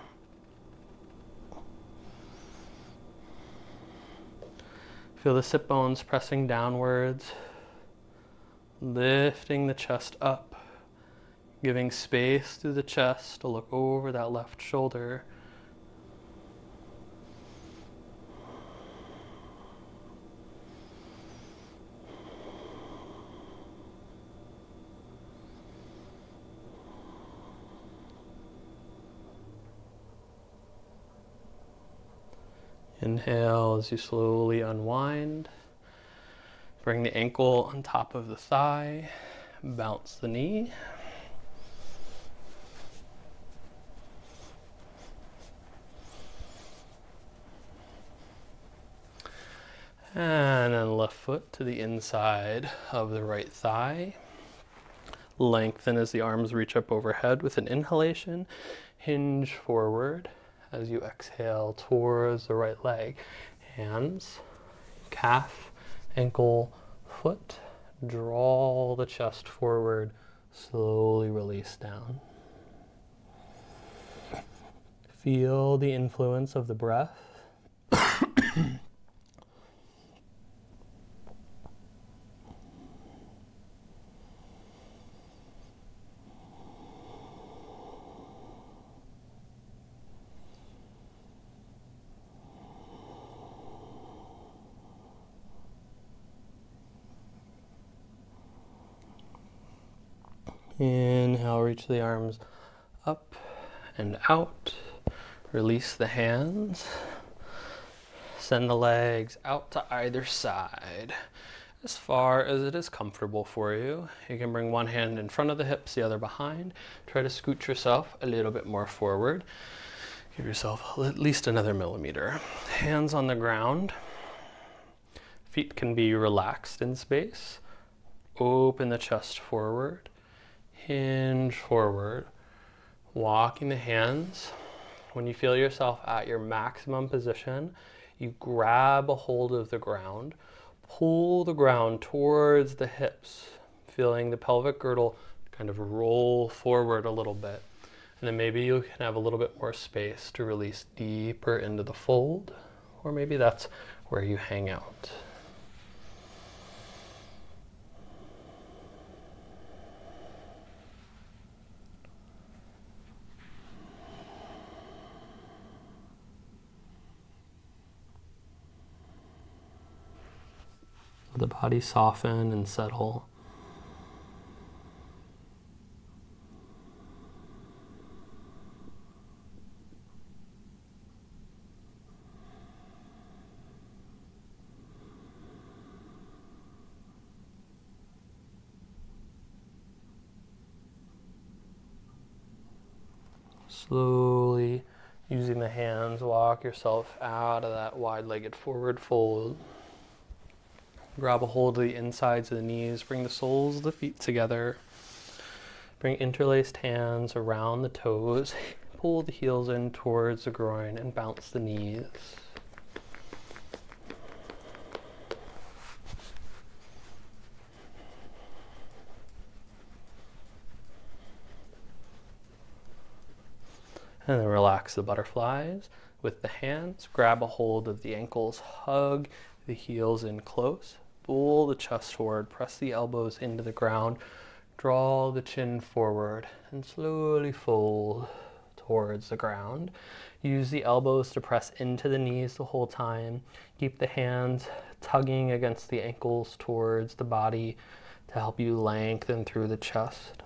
Feel the sit bones pressing downwards, lifting the chest up, giving space through the chest to look over that left shoulder. Inhale as you slowly unwind. Bring the ankle on top of the thigh. Bounce the knee. And then left foot to the inside of the right thigh. Lengthen as the arms reach up overhead with an inhalation. Hinge forward as you exhale towards the right leg. Hands, calf, ankle, foot. Draw the chest forward. Slowly release down. Feel the influence of the breath. Inhale, reach the arms up and out. Release the hands. Send the legs out to either side as far as it is comfortable for you. You can bring one hand in front of the hips, the other behind. Try to scoot yourself a little bit more forward. Give yourself at least another millimeter. Hands on the ground. Feet can be relaxed in space. Open the chest forward. Hinge forward, walking the hands. When you feel yourself at your maximum position, you grab a hold of the ground, pull the ground towards the hips, feeling the pelvic girdle kind of roll forward a little bit. And then maybe you can have a little bit more space to release deeper into the fold, or maybe that's where you hang out. The body soften and settle. Slowly, using the hands, walk yourself out of that wide-legged forward fold. Grab a hold of the insides of the knees. Bring the soles of the feet together. Bring interlaced hands around the toes. Pull the heels in towards the groin and bounce the knees. And then relax the butterflies. With the hands, grab a hold of the ankles. Hug the heels in close. Pull the chest forward, press the elbows into the ground, draw the chin forward, and slowly fold towards the ground. Use the elbows to press into the knees the whole time. Keep the hands tugging against the ankles towards the body to help you lengthen through the chest.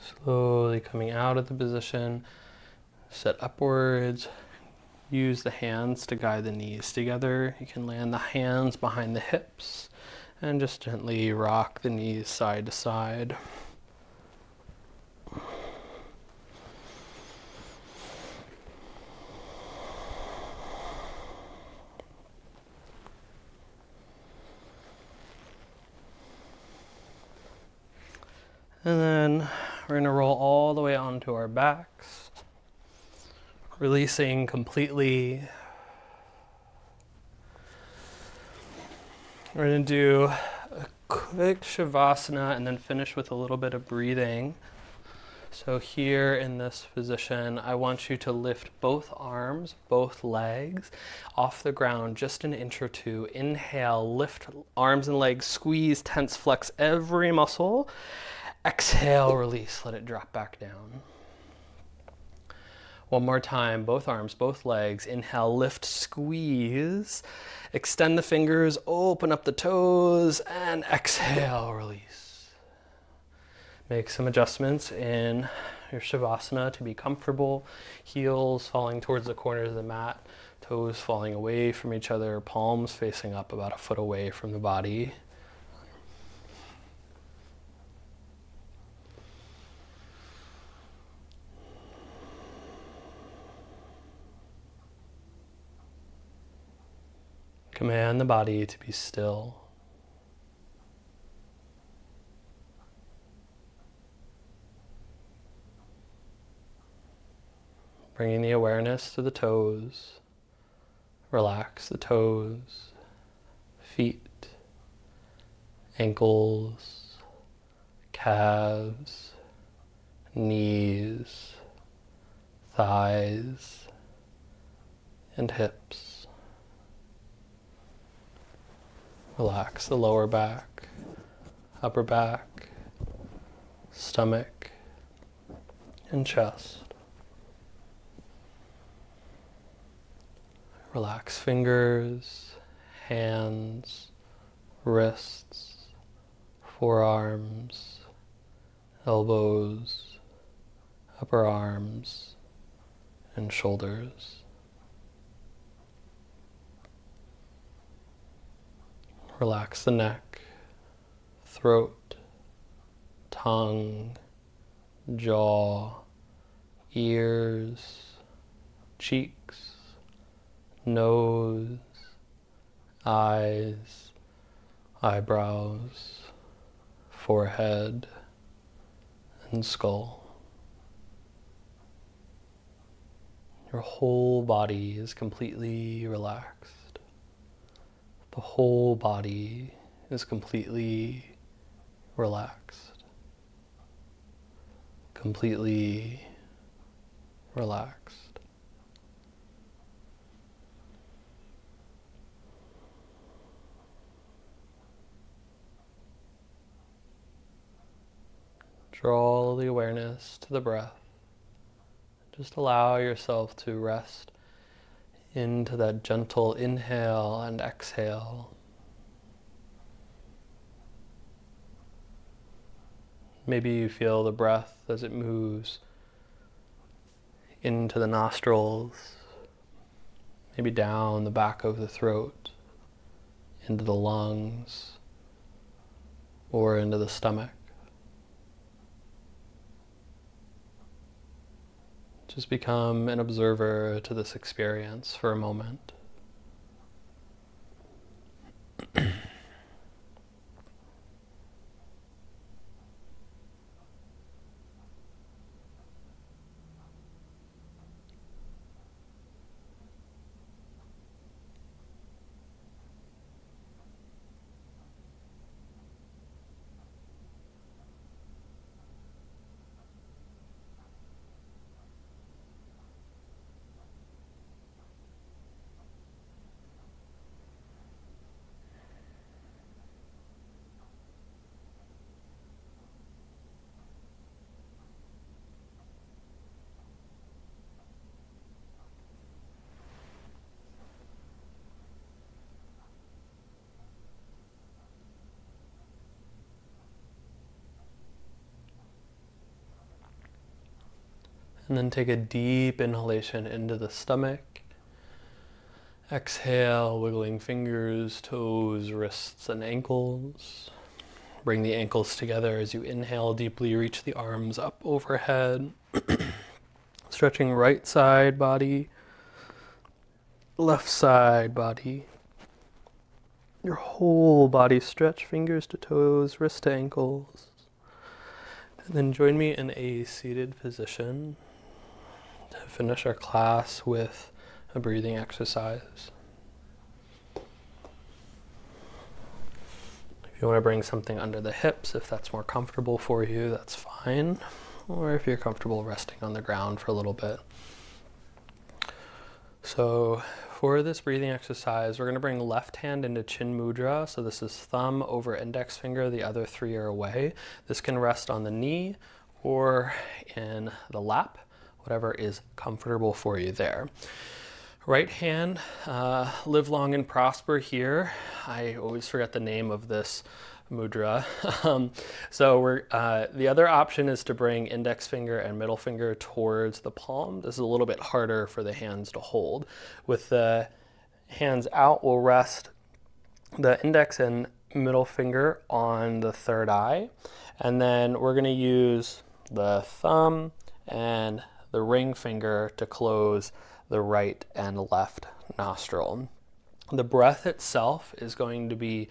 Slowly coming out of the position, set upwards. Use the hands to guide the knees together. You can land the hands behind the hips and just gently rock the knees side to side. And then we're going to roll all the way onto our backs, releasing completely. We're going to do a quick Shavasana and then finish with a little bit of breathing. So here in this position, I want you to lift both arms, both legs off the ground just an inch or two. Inhale, lift arms and legs, squeeze, tense, flex every muscle. Exhale, release, let it drop back down. One more time, both arms, both legs. Inhale, lift, squeeze. Extend the fingers, open up the toes, and exhale, release. Make some adjustments in your Shavasana to be comfortable. Heels falling towards the corners of the mat, toes falling away from each other, palms facing up about a foot away from the body. Command the body to be still. Bringing the awareness to the toes. Relax the toes, feet, ankles, calves, knees, thighs, and hips. Relax the lower back, upper back, stomach, and chest. Relax fingers, hands, wrists, forearms, elbows, upper arms, and shoulders. Relax the neck, throat, tongue, jaw, ears, cheeks, nose, eyes, eyebrows, forehead, and skull. Your whole body is completely relaxed. The whole body is completely relaxed. Completely relaxed. Draw the awareness to the breath. Just allow yourself to rest into that gentle inhale and exhale. Maybe you feel the breath as it moves into the nostrils, maybe down the back of the throat, into the lungs, or into the stomach. Just become an observer to this experience for a moment. And then take a deep inhalation into the stomach. Exhale, wiggling fingers, toes, wrists, and ankles. Bring the ankles together as you inhale deeply, reach the arms up overhead. Stretching right side body, left side body. Your whole body stretch, fingers to toes, wrist to ankles. And then join me in a seated position to finish our class with a breathing exercise. If you want to bring something under the hips, if that's more comfortable for you, that's fine. Or if you're comfortable resting on the ground for a little bit. So for this breathing exercise, we're going to bring left hand into chin mudra. So this is thumb over index finger, the other three are away. This can rest on the knee or in the lap, whatever is comfortable for you there. Right hand, live long and prosper here. I always forget the name of this mudra. The other option is to bring index finger and middle finger towards the palm. This is a little bit harder for the hands to hold. With the hands out, we'll rest the index and middle finger on the third eye. And then we're going to use the thumb and the ring finger to close the right and left nostril. The breath itself is going to be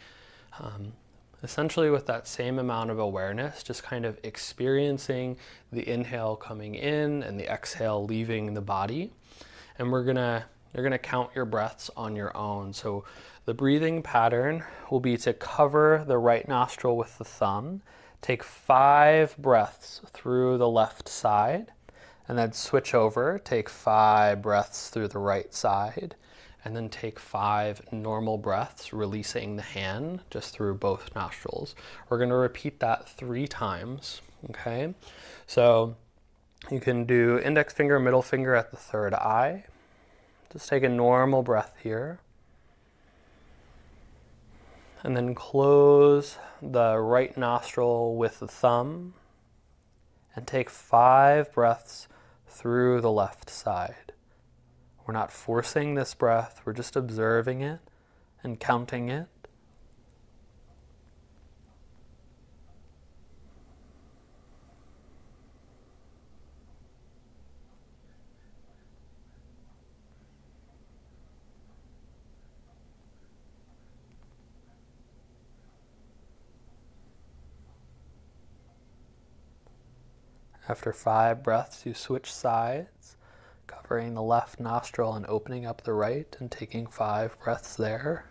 essentially with that same amount of awareness, just kind of experiencing the inhale coming in and the exhale leaving the body. And you're gonna count your breaths on your own. So the breathing pattern will be to cover the right nostril with the thumb, take 5 breaths through the left side, and then switch over, take 5 breaths through the right side, and then take 5 normal breaths, releasing the hand just through both nostrils. We're going to repeat that 3 times, okay? So you can do index finger, middle finger at the third eye. Just take a normal breath here. And then close the right nostril with the thumb and take 5 breaths through the left side. We're not forcing this breath, we're just observing it and counting it. After 5 breaths, you switch sides, covering the left nostril and opening up the right and taking 5 breaths there.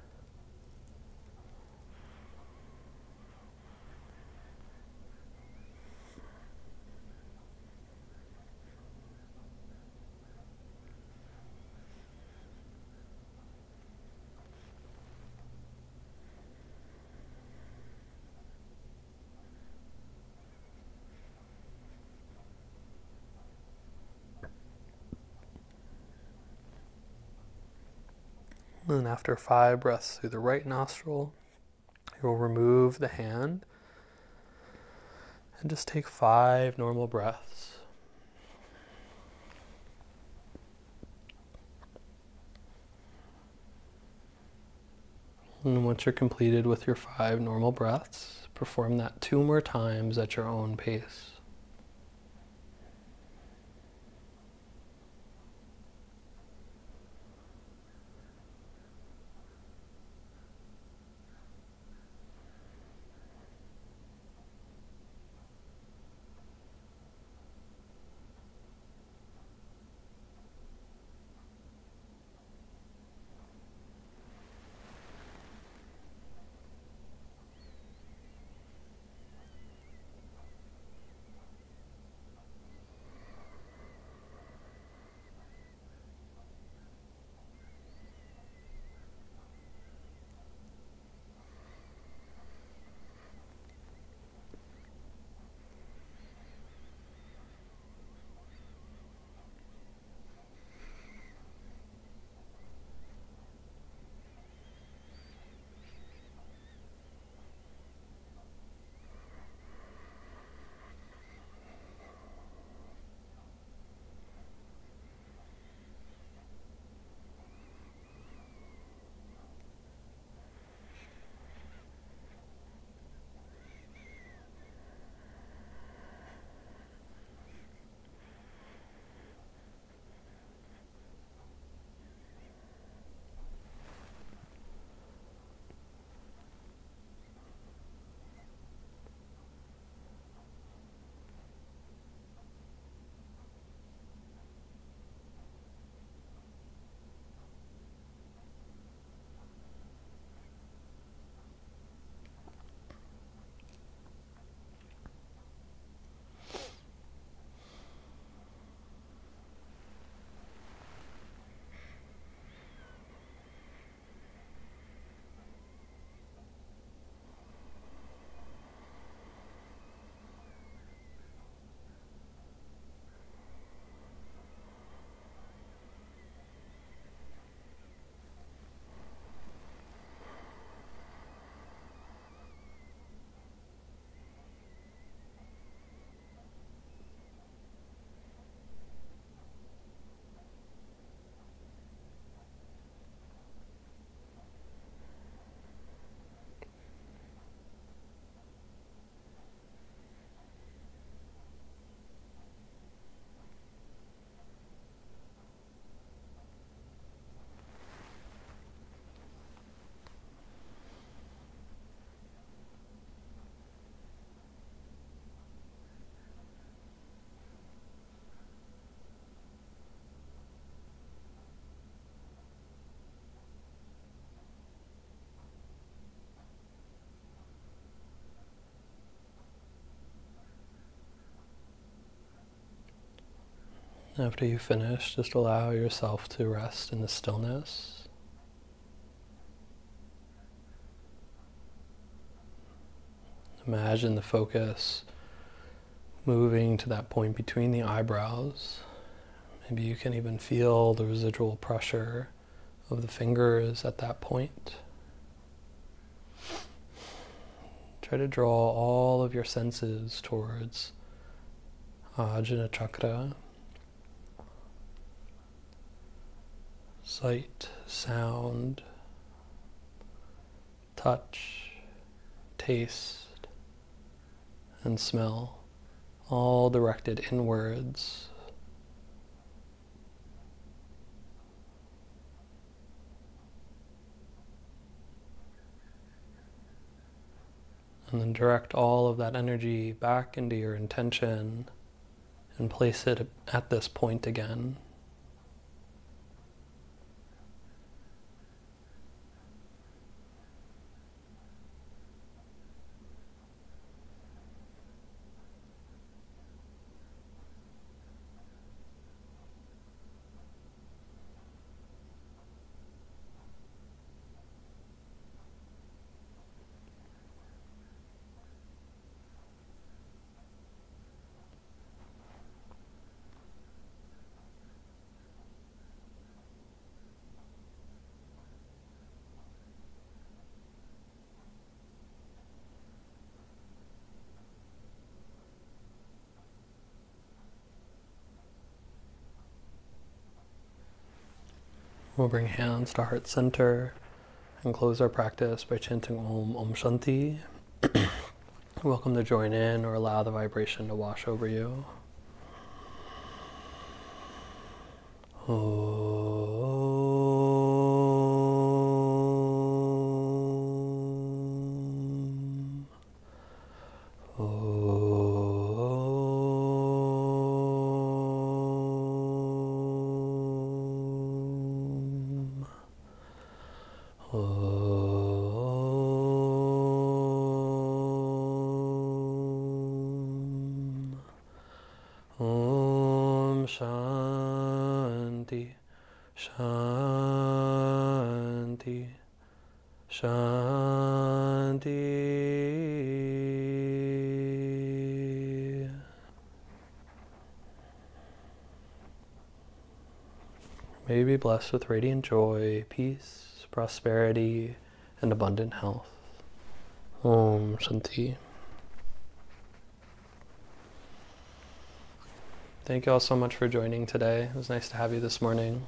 And after 5 breaths through the right nostril, you'll remove the hand and just take 5 normal breaths. And once you're completed with your 5 normal breaths, perform that 2 more times at your own pace. After you finish, just allow yourself to rest in the stillness. Imagine the focus moving to that point between the eyebrows. Maybe you can even feel the residual pressure of the fingers at that point. Try to draw all of your senses towards Ajna Chakra. Sight, sound, touch, taste, and smell, all directed inwards. And then direct all of that energy back into your intention and place it at this point again. We'll bring hands to heart center and close our practice by chanting Om Shanti. Welcome to join in or allow the vibration to wash over you. Om Shanti, Shanti, Shanti. May you be blessed with radiant joy, peace, prosperity, and abundant health. Om Shanti. Thank you all so much for joining today. It was nice to have you this morning.